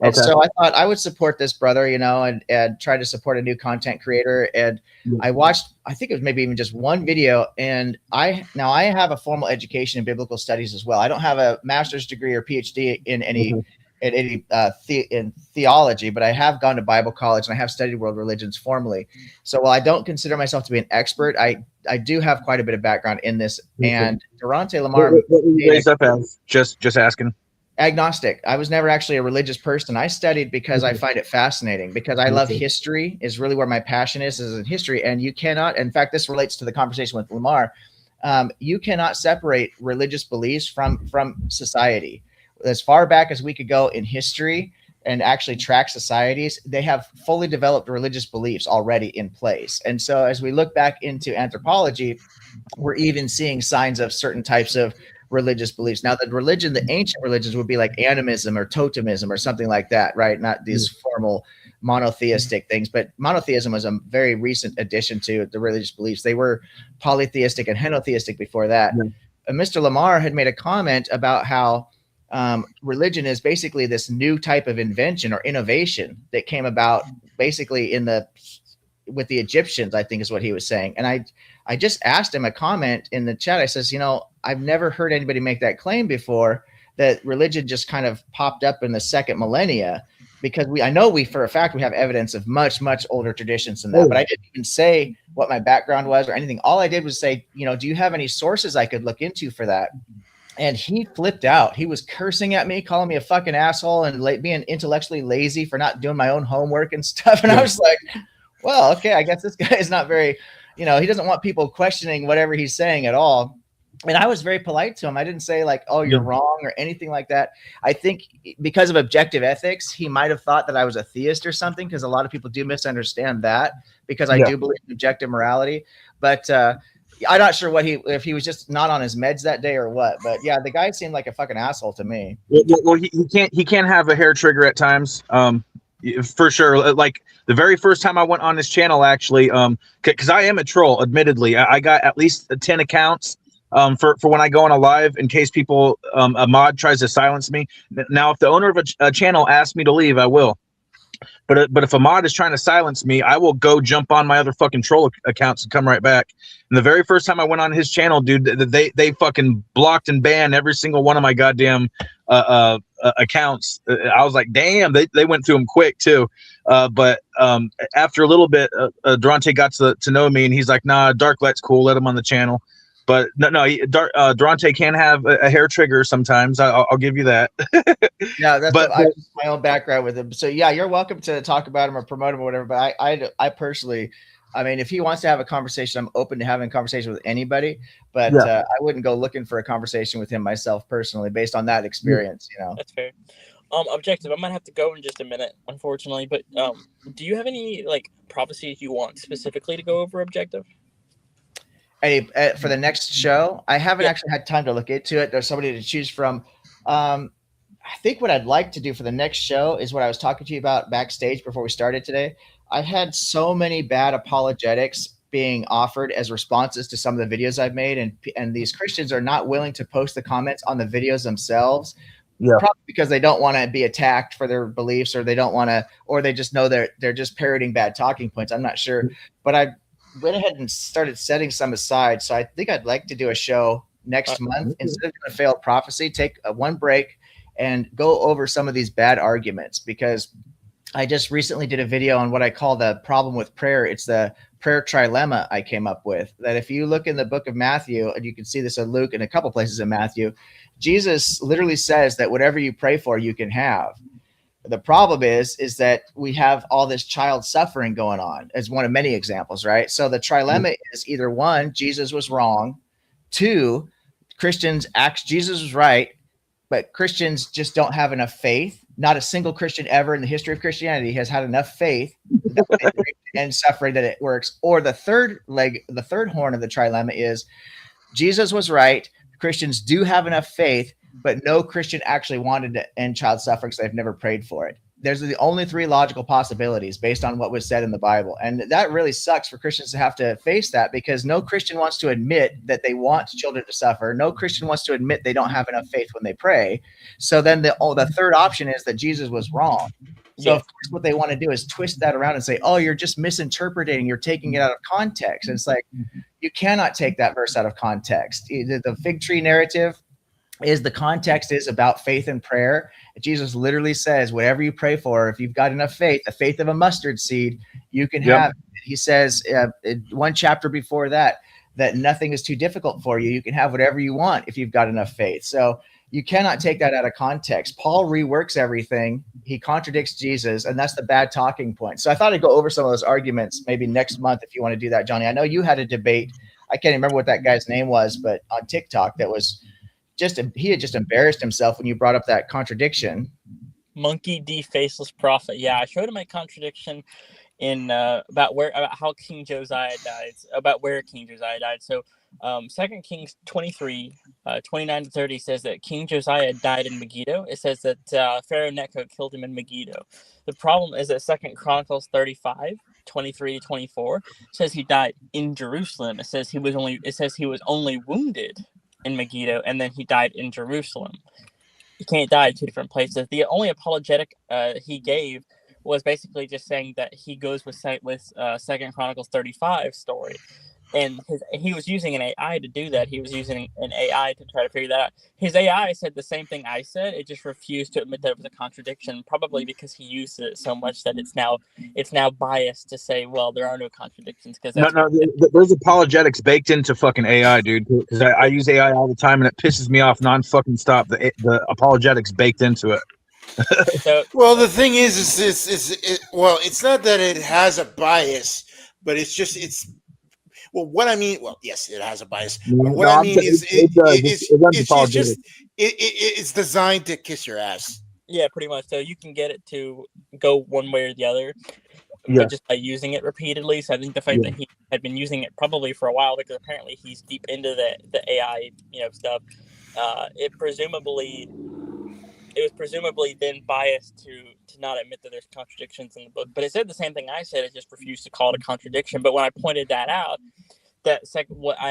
Speaker 1: And
Speaker 5: Okay.
Speaker 1: so I thought I would support this brother, you know, and try to support a new content creator. And I watched, I think it was maybe even just one video. And I have a formal education in biblical studies as well. I don't have a master's degree or PhD in any in theology, but I have gone to Bible college and I have studied world religions formally. So while I don't consider myself to be an expert, I do have quite a bit of background in this. And Durante Lamar,
Speaker 5: What were you raised up as? Just asking.
Speaker 1: Agnostic. I was never actually a religious person. I studied because I find it fascinating, because I love history, is really where my passion is in history. And you cannot, in fact, this relates to the conversation with Lamar. You cannot separate religious beliefs from society. As far back as we could go in history and actually track societies, they have fully developed religious beliefs already in place. And so as we look back into anthropology, we're even seeing signs of certain types of religious beliefs. Now, the ancient religions would be like animism or totemism or something like that, right? Not these formal monotheistic things, but monotheism was a very recent addition to the religious beliefs. They were polytheistic and henotheistic before that. And Mr. Lamar had made a comment about how religion is basically this new type of invention or innovation that came about basically with the Egyptians, I think is what he was saying. And I just asked him a comment in the chat. I says, I've never heard anybody make that claim before, that religion just kind of popped up in the second millennia, because I know for a fact we have evidence of much, much older traditions than that. But I didn't even say what my background was or anything. All I did was say, do you have any sources I could look into for that? And he flipped out. He was cursing at me, calling me a fucking asshole and being intellectually lazy for not doing my own homework and stuff. And I was like, well, okay, I guess this guy is not very, he doesn't want people questioning whatever he's saying at all. And I was very polite to him. I didn't say like, oh, you're wrong or anything like that. I think because of objective ethics, he might have thought that I was a theist or something, because a lot of people do misunderstand that, because I do believe in objective morality. But I'm not sure if he was just not on his meds that day or what. But yeah, the guy seemed like a fucking asshole to me.
Speaker 5: Well, he can't have a hair trigger at times. For sure. Like the very first time I went on his channel, actually, because I am a troll, admittedly. I got at least 10 accounts for when I go on a live, in case people, a mod tries to silence me. Now, if the owner of a channel asks me to leave, I will. But if a mod is trying to silence me, I will go jump on my other fucking troll accounts and come right back. And the very first time I went on his channel, dude, they fucking blocked and banned every single one of my goddamn accounts. I was like, damn, they went through them quick too. But after a little bit, Durante got to know me, and he's like, nah, Darklight's cool, let him on the channel. But no, Durante can have a hair trigger sometimes. I'll give you that.
Speaker 1: Yeah, that's my own background with him. So yeah, you're welcome to talk about him or promote him or whatever. But I personally, I mean, if he wants to have a conversation, I'm open to having a conversation with anybody. But I wouldn't go looking for a conversation with him myself personally, based on that experience.
Speaker 2: That's fair. Objective, I might have to go in just a minute, unfortunately. But do you have any like prophecies you want specifically to go over, Objective?
Speaker 1: For the next show, I haven't actually had time to look into it. There's somebody to choose from. I think what I'd like to do for the next show is what I was talking to you about backstage before we started today. I've had so many bad apologetics being offered as responses to some of the videos I've made, and these Christians are not willing to post the comments on the videos themselves. Yeah, probably because they don't want to be attacked for their beliefs, or they don't want to, or they just know they're just parroting bad talking points. I'm not sure, but I went ahead and started setting some aside. So I think I'd like to do a show next month, instead of doing a failed prophecy, take one break and go over some of these bad arguments, because I just recently did a video on what I call the problem with prayer. It's the prayer trilemma I came up with, that if you look in the book of Matthew, and you can see this in Luke and a couple places in Matthew, Jesus literally says that whatever you pray for, you can have. The problem is that we have all this child suffering going on as one of many examples, right? So the trilemma is either one, Jesus was wrong; two, Jesus was right, but Christians just don't have enough faith. Not a single Christian ever in the history of Christianity has had enough faith and suffering that it works. Or the third horn of the trilemma is Jesus was right, Christians do have enough faith, but no Christian actually wanted to end child suffering, so they've never prayed for it. there's the only three logical possibilities based on what was said in the Bible. And that really sucks for Christians to have to face that, because no Christian wants to admit that they want children to suffer. No Christian wants to admit they don't have enough faith when they pray. So then the third option is that Jesus was wrong. So of course, what they want to do is twist that around and say, oh, you're just misinterpreting, you're taking it out of context. And it's like, you cannot take that verse out of context. The fig tree narrative is, the context is about faith and prayer. Jesus literally says, whatever you pray for, if you've got enough faith, the faith of a mustard seed, you can have it. He says one chapter before that nothing is too difficult for you. You can have whatever you want if you've got enough faith. So you cannot take that out of context. Paul reworks everything. He contradicts Jesus, and that's the bad talking point. So I thought I'd go over some of those arguments maybe next month if you want to do that, Johnny. I know you had a debate. I can't remember what that guy's name was, but on TikTok that was he had just embarrassed himself when you brought up that contradiction.
Speaker 2: Monkey D. Faceless Prophet. Yeah, I showed him my contradiction in about how King Josiah died, about where King Josiah died. So 2 Kings 23, 29 to 30 says that King Josiah died in Megiddo. It says that Pharaoh Necho killed him in Megiddo. The problem is that 2 Chronicles 35, 23 to 24 says he died in Jerusalem. It says he was only wounded in Megiddo, and then he died in Jerusalem. You can't die in two different places. The only apologetic he gave was basically just saying that he goes with 2 Chronicles 35 story. And he was using an AI to do that. He was using an AI to try to figure that out. His AI said the same thing I said. It just refused to admit that it was a contradiction, probably because he used it so much that it's now biased to say, well, there are no contradictions. Because
Speaker 5: there's apologetics baked into fucking AI, dude. Because I use AI all the time, and it pisses me off non-fucking stop. The apologetics baked into it.
Speaker 2: So,
Speaker 4: well, the thing is it's not that it has a bias, but it's. Well, what I mean, yes, it has a bias. But what I mean is, it's designed to kiss your ass.
Speaker 2: Yeah, pretty much. So you can get it to go one way or the other, but just by using it repeatedly. So I think the fact that he had been using it probably for a while, because apparently he's deep into the AI, stuff. It was presumably then biased to not admit that there's contradictions in the book. But it said the same thing I said. It just refused to call it a contradiction. But when I pointed that out, I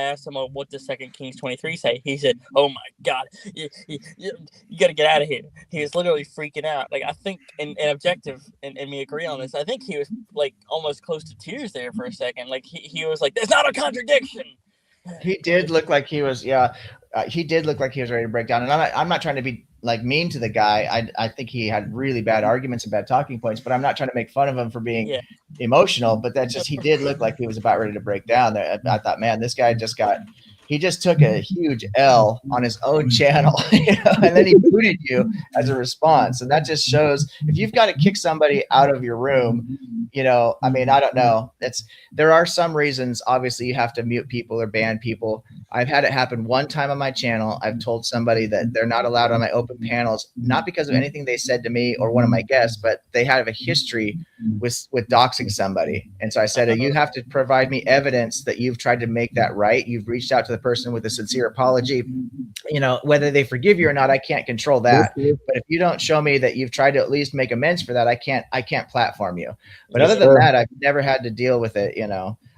Speaker 2: asked him, what does 2 Kings 23 say? He said, oh my God, you got to get out of here. He was literally freaking out. Like, I think, and Objective and me agree on this, I think he was like almost close to tears there for a second. Like he was like, there's not a contradiction.
Speaker 1: He did look like he was, he did look like he was ready to break down. And I'm not trying to be like mean to the guy. I think he had really bad arguments and bad talking points, but I'm not trying to make fun of him for being emotional. But he did look like he was about ready to break down. I thought, man, this guy he just took a huge L on his own channel, and then he booted you as a response. And that just shows, if you've got to kick somebody out of your room, I mean, I don't know. There are some reasons, obviously, you have to mute people or ban people. I've had it happen one time on my channel. I've told somebody that they're not allowed on my open panels, not because of anything they said to me or one of my guests, but they have a history with doxing somebody. And so I said, you have to provide me evidence that you've tried to make that right. You've reached out to the person with a sincere apology. Whether they forgive you or not, I can't control that. But if you don't show me that you've tried to at least make amends for that, I can't platform you. But other than that, I've never had to deal with it.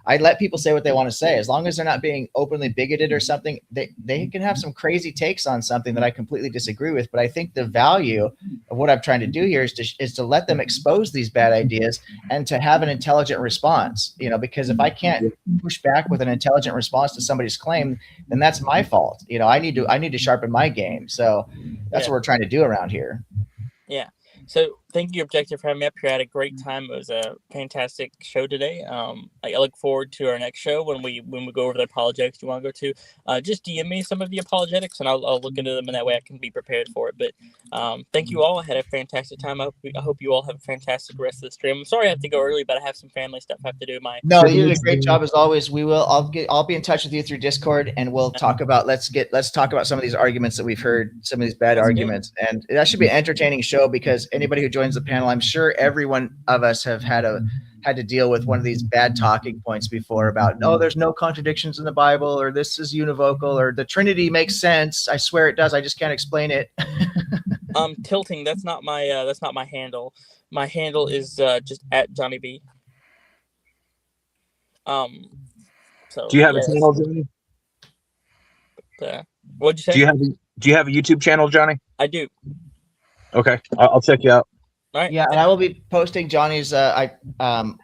Speaker 1: I let people say what they want to say, as long as they're not being openly bigoted or something. They can have some crazy takes on something that I completely disagree with. But I think the value of what I'm trying to do here is to let them expose these bad ideas and to have an intelligent response. Because if I can't push back with an intelligent response to somebody's claim, then that's my fault. I need to sharpen my game. So that's what we're trying to do around here.
Speaker 2: Yeah. So thank you, Objective, for having me up here. I had a great time. It was a fantastic show today. I look forward to our next show when we go over the apologetics you want to go to. Just DM me some of the apologetics, and I'll look into them, and that way I can be prepared for it. But thank you all. I had a fantastic time. I hope you all have a fantastic rest of the stream. I'm sorry I have to go early, but I have some family stuff I have to do.
Speaker 1: No, you did a great job as always. I'll be in touch with you through Discord, and we'll talk about let's talk about some of these arguments that we've heard, some of these bad arguments, and that should be an entertaining show, because anybody who joins the panel, I'm sure every one of us have had to deal with one of these bad talking points before about, there's no contradictions in the Bible, or this is univocal, or the Trinity makes sense. I swear it does. I just can't explain it.
Speaker 2: Tilting. That's not my handle. My handle is just at JonnyB. So
Speaker 5: Do you have
Speaker 2: yeah,
Speaker 5: a channel, Johnny?
Speaker 2: what'd you say?
Speaker 5: Do you have a YouTube channel, Johnny?
Speaker 2: I do.
Speaker 5: Okay, I'll check you out.
Speaker 2: All right.
Speaker 1: Yeah, and I will be posting Johnny's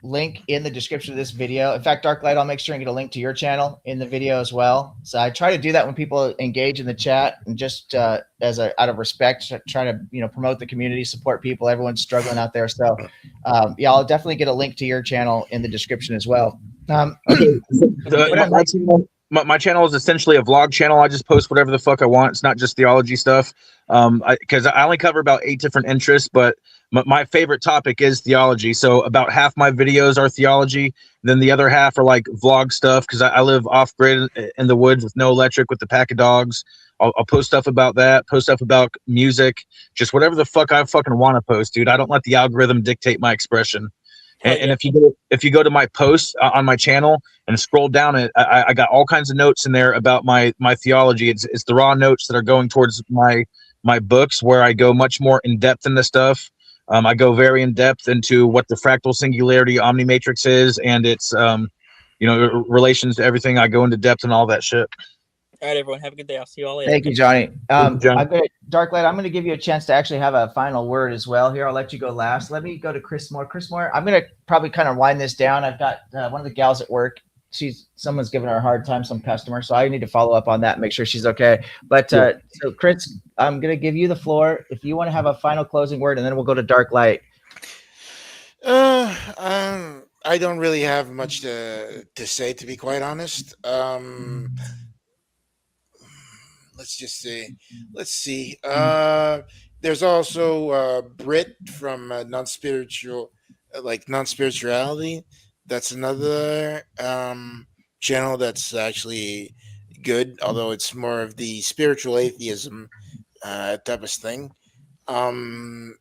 Speaker 1: link in the description of this video. In fact, Darklight, I'll make sure and get a link to your channel in the video as well. So I try to do that when people engage in the chat, and just out of respect, try to promote the community, support people. Everyone's struggling out there. So yeah, I'll definitely get a link to your channel in the description as well.
Speaker 5: My channel is essentially a vlog channel. I just post whatever the fuck I want. It's not just theology stuff. Because I only cover about 8 different interests, but my favorite topic is theology. So about half my videos are theology. Then the other half are like vlog stuff, because I live off grid in the woods with no electric with the pack of dogs. I'll post stuff about that, post stuff about music, just whatever the fuck I fucking want to post, dude. I don't let the algorithm dictate my expression. And if you go to my posts on my channel and scroll down it, I got all kinds of notes in there about my theology. It's the raw notes that are going towards my books, where I go much more in depth in this stuff. I go very in depth into what the fractal singularity omnimatrix is, and its relations to everything. I go into depth and all that shit.
Speaker 2: All right, everyone, have a good day. I'll see you all later.
Speaker 1: Thank you, Johnny.
Speaker 5: Johnny.
Speaker 1: Darklight, I'm going to give you a chance to actually have a final word as well. Here, I'll let you go last. Let me go to Chris Moore. Chris Moore, I'm going to probably kind of wind this down. I've got one of the gals at work. Someone's giving her a hard time, some customer. So I need to follow up on that and make sure she's okay. But so Chris, I'm going to give you the floor. If you want to have a final closing word, and then we'll go to Darklight.
Speaker 4: I don't really have much to say, to be quite honest. Let's see. There's also Brit from non-spirituality. That's another channel that's actually good, although it's more of the spiritual atheism type of thing. Also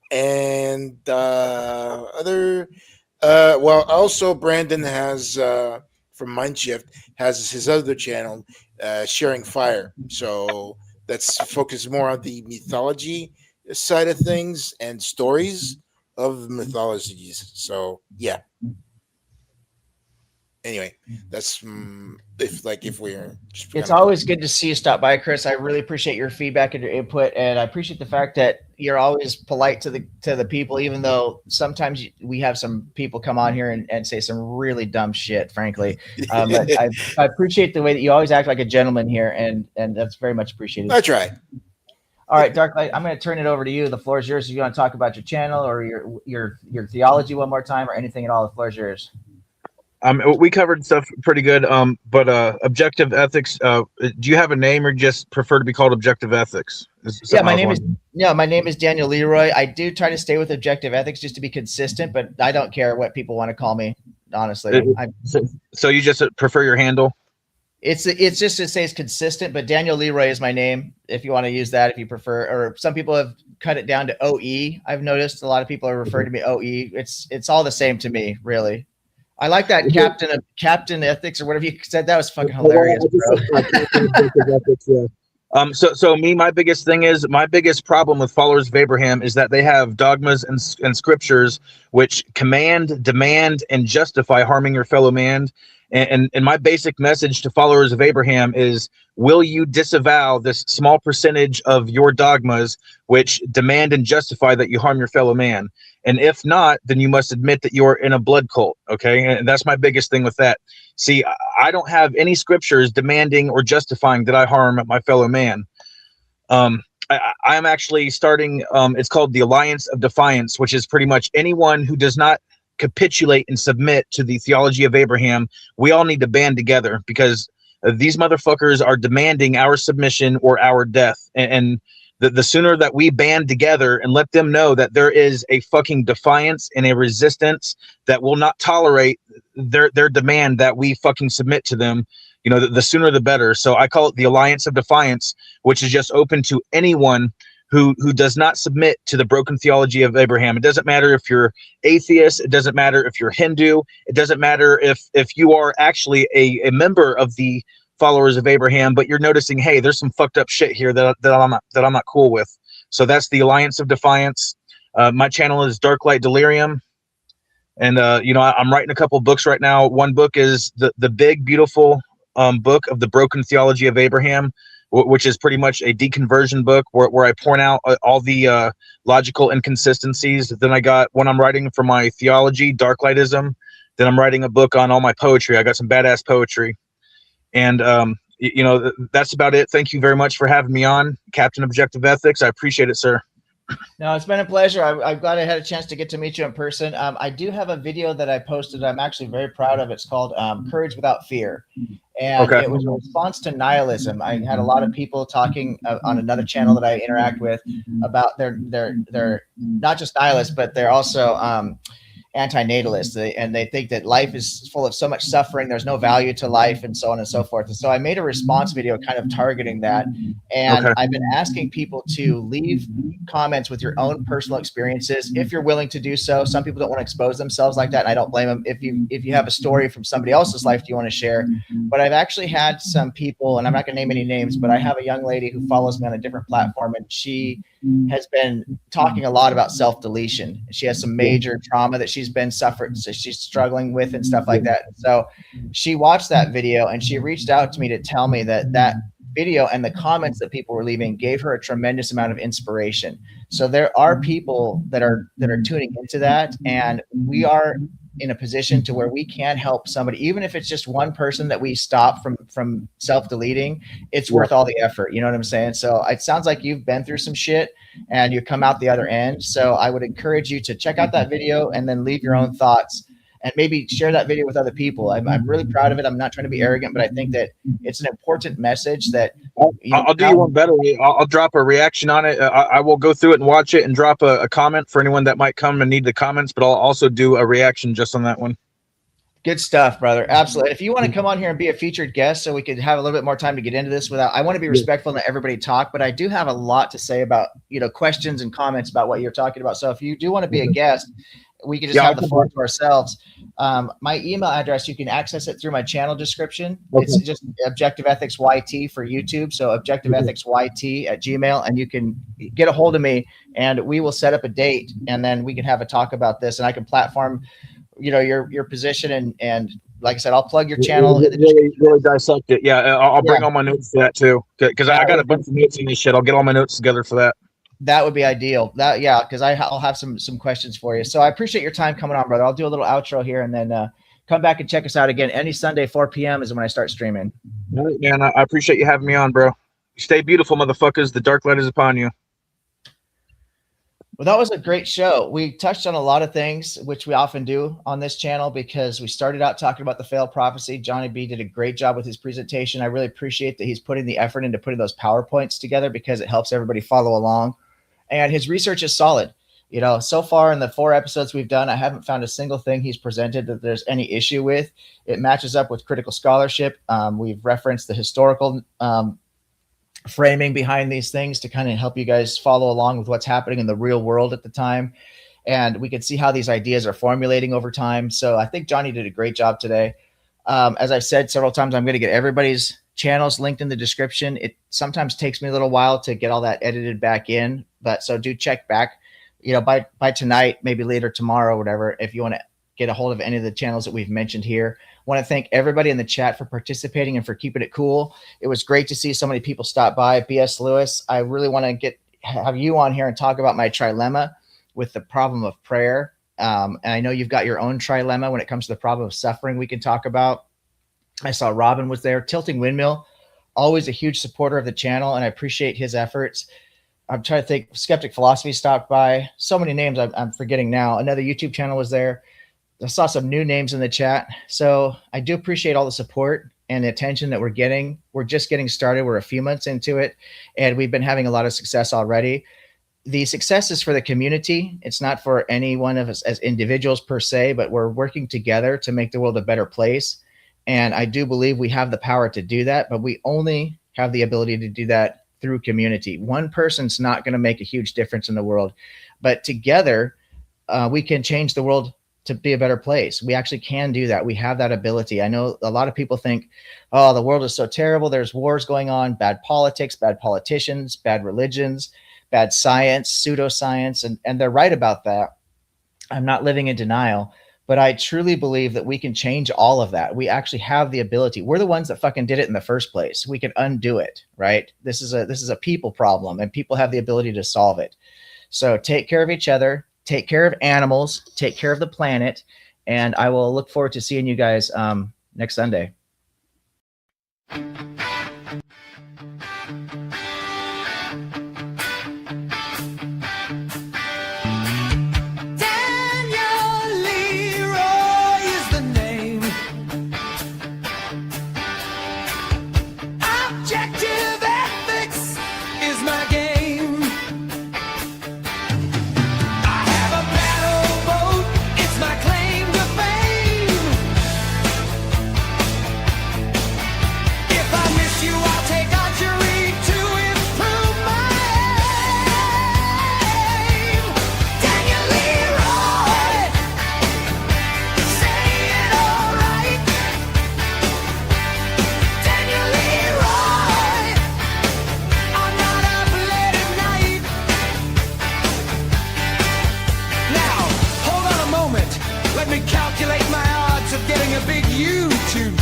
Speaker 4: Brandon has from Mindshift has his other channel, Sharing Fire. So that's focused more on the mythology side of things and stories of mythologies. So yeah. Anyway, that's if we're.
Speaker 1: It's always good to see you stop by, Chris. I really appreciate your feedback and your input, and I appreciate the fact that you're always polite to the people, even though sometimes we have some people come on here and say some really dumb shit, frankly. But I appreciate the way that you always act like a gentleman here, and that's very much appreciated.
Speaker 4: That's right.
Speaker 1: All right, Darklight, I'm going to turn it over to you. The floor is yours. If you want to talk about your channel or your theology one more time, or anything at all, the floor is yours.
Speaker 5: We covered stuff pretty good. But objective ethics. Do you have a name, or just prefer to be called objective ethics?
Speaker 1: My name is Daniel Leroy. I do try to stay with objective ethics just to be consistent, but I don't care what people want to call me. Honestly,
Speaker 5: so you just prefer your handle?
Speaker 1: It's just it says consistent, but Daniel Leroy is my name. If you want to use that, if you prefer, or some people have cut it down to OE. I've noticed a lot of people are referring to me OE. It's all the same to me, really. I like that Captain Ethics or whatever you said. That was fucking hilarious, bro.
Speaker 5: So my biggest problem with followers of Abraham is that they have dogmas and scriptures which command, demand, and justify harming your fellow man. And my basic message to followers of Abraham is, will you disavow this small percentage of your dogmas which demand and justify that you harm your fellow man? And if not, then you must admit that you're in a blood cult. Okay. And that's my biggest thing with that. See, I don't have any scriptures demanding or justifying that I harm my fellow man. I'm actually starting, it's called the Alliance of Defiance, which is pretty much anyone who does not capitulate and submit to the theology of Abraham. We all need to band together, because these motherfuckers are demanding our submission or our death. And the sooner that we band together and let them know that there is a fucking defiance and a resistance that will not tolerate their demand that we fucking submit to them, the sooner the better. So I call it the Alliance of Defiance, which is just open to anyone who does not submit to the broken theology of Abraham. It doesn't matter if you're atheist. It doesn't matter if you're Hindu. It doesn't matter if you are actually a member of the followers of Abraham, but you're noticing, hey, there's some fucked up shit here that I'm not cool with. So that's the Alliance of Defiance. My channel is Dark Light Delirium. And, I'm writing a couple books right now. One book is the big, beautiful book of the Broken Theology of Abraham, which is pretty much a deconversion book where I point out all the logical inconsistencies. Then I got one I'm writing for my theology, Dark Lightism. Then I'm writing a book on all my poetry. I got some badass poetry. And, that's about it. Thank you very much for having me on, Captain Objective Ethics. I appreciate it, sir.
Speaker 1: No, it's been a pleasure. I'm glad I had a chance to get to meet you in person. I do have a video that I posted. I'm actually very proud of. It's called Courage Without Fear. And
Speaker 5: Okay.
Speaker 1: It was a response to nihilism. I had a lot of people talking on another channel that I interact with about they're not just nihilists, but they're also anti-natalists, and they think that life is full of so much suffering, there's no value to life, and so on and so forth. And so I made a response video kind of targeting that, and
Speaker 5: Okay.
Speaker 1: I've been asking people to leave comments with your own personal experiences if you're willing to do so. Some people don't want to expose themselves like that, and I don't blame them. If you have a story from somebody else's life you want to share. But I've actually had some people, and I'm not going to name any names, but I have a young lady who follows me on a different platform, and she has been talking a lot about self-deletion. She has some major trauma that she's struggling with and stuff like that. So she watched that video and she reached out to me to tell me that video and the comments that people were leaving gave her a tremendous amount of inspiration. So there are people that are tuning into that, and we are in a position to where we can help somebody, even if it's just one person that we stop from self-deleting. It's worth all the effort. You know what I'm saying? So it sounds like you've been through some shit and you come out the other end. So I would encourage you to check out that video and then leave your own thoughts and maybe share that video with other people. I'm really proud of it. I'm not trying to be arrogant, but I think that it's an important message that
Speaker 5: I'll do you one better. I'll drop a reaction on it. I will go through it and watch it and drop a comment for anyone that might come and need the comments, but I'll also do a reaction just on that one.
Speaker 1: Good stuff, brother. Absolutely. If you want to come on here and be a featured guest so we could have a little bit more time to get into this I want to be respectful and let everybody talk, but I do have a lot to say about, questions and comments about what you're talking about. So if you do want to be a guest, we can just have the floor to ourselves. My email address, you can access it through my channel description. Okay. It's just Objective Ethics YT for YouTube. So Objective Ethics YT at Gmail, and you can get a hold of me and we will set up a date and then we can have a talk about this and I can platform, your position and like I said, I'll plug your channel.
Speaker 5: Really dissect it. Yeah. I'll bring all my notes for that too. Cause I got a bunch of notes in this shit. I'll get all my notes together for that.
Speaker 1: That would be ideal. Because I'll have some questions for you. So I appreciate your time coming on, brother. I'll do a little outro here and then come back and check us out again. Any Sunday, 4 p.m. is when I start streaming.
Speaker 5: All right, man. I appreciate you having me on, bro. Stay beautiful, motherfuckers. The dark light is upon you.
Speaker 1: Well, that was a great show. We touched on a lot of things, which we often do on this channel because we started out talking about the failed prophecy. Johnny B did a great job with his presentation. I really appreciate that he's putting the effort into putting those PowerPoints together because it helps everybody follow along. And his research is solid. So far in the 4 episodes we've done, I haven't found a single thing he's presented that there's any issue with. It matches up with critical scholarship. We've referenced the historical framing behind these things to kind of help you guys follow along with what's happening in the real world at the time. And we can see how these ideas are formulating over time. So I think Johnny did a great job today. As I've said several times, I'm going to get everybody's channels linked in the description. It sometimes takes me a little while to get all that edited back in, but so do check back, by tonight, maybe later tomorrow, whatever, if you want to get a hold of any of the channels that we've mentioned here. I want to thank everybody in the chat for participating and for keeping it cool. It was great to see so many people stop by. B.S. Lewis, I really want to have you on here and talk about my trilemma with the problem of prayer. And I know you've got your own trilemma when it comes to the problem of suffering we can talk about. I saw Robin was there. Tilting Windmill, always a huge supporter of the channel, and I appreciate his efforts. I'm trying to think. Skeptic Philosophy stopped by. So many names I'm forgetting now. Another YouTube channel was there. I saw some new names in the chat. So I do appreciate all the support and the attention that we're getting. We're just getting started. We're a few months into it, and we've been having a lot of success already. The success is for the community. It's not for any one of us as individuals per se, but we're working together to make the world a better place. And I do believe we have the power to do that, but we only have the ability to do that through community. One person's not going to make a huge difference in the world, but together we can change the world to be a better place. We actually can do that. We have that ability. I know a lot of people think, oh, the world is so terrible. There's wars going on, bad politics, bad politicians, bad religions. bad science, pseudoscience, and they're right about that. I'm not living in denial, but I truly believe that we can change all of that. We actually have the ability. We're the ones that fucking did it in the first place. We can undo it, right? This is a people problem, and people have the ability to solve it. So take care of each other, take care of animals, take care of the planet, and I will look forward to seeing you guys next Sunday.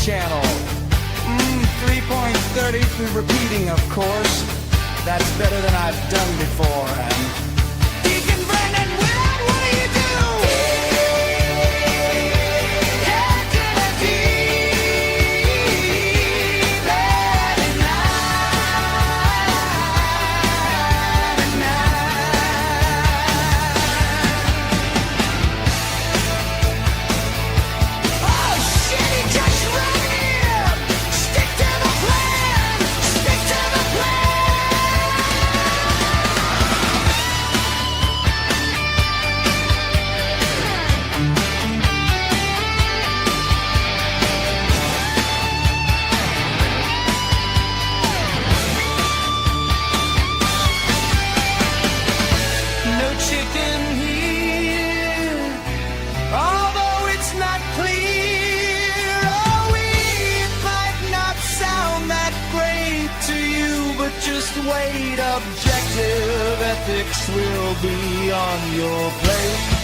Speaker 6: Channel 3.30 for repeating, of course. That's better than I've done before. And Deacon Brennan, Willard, what do you do? Just wait, objective ethics will be on your plate.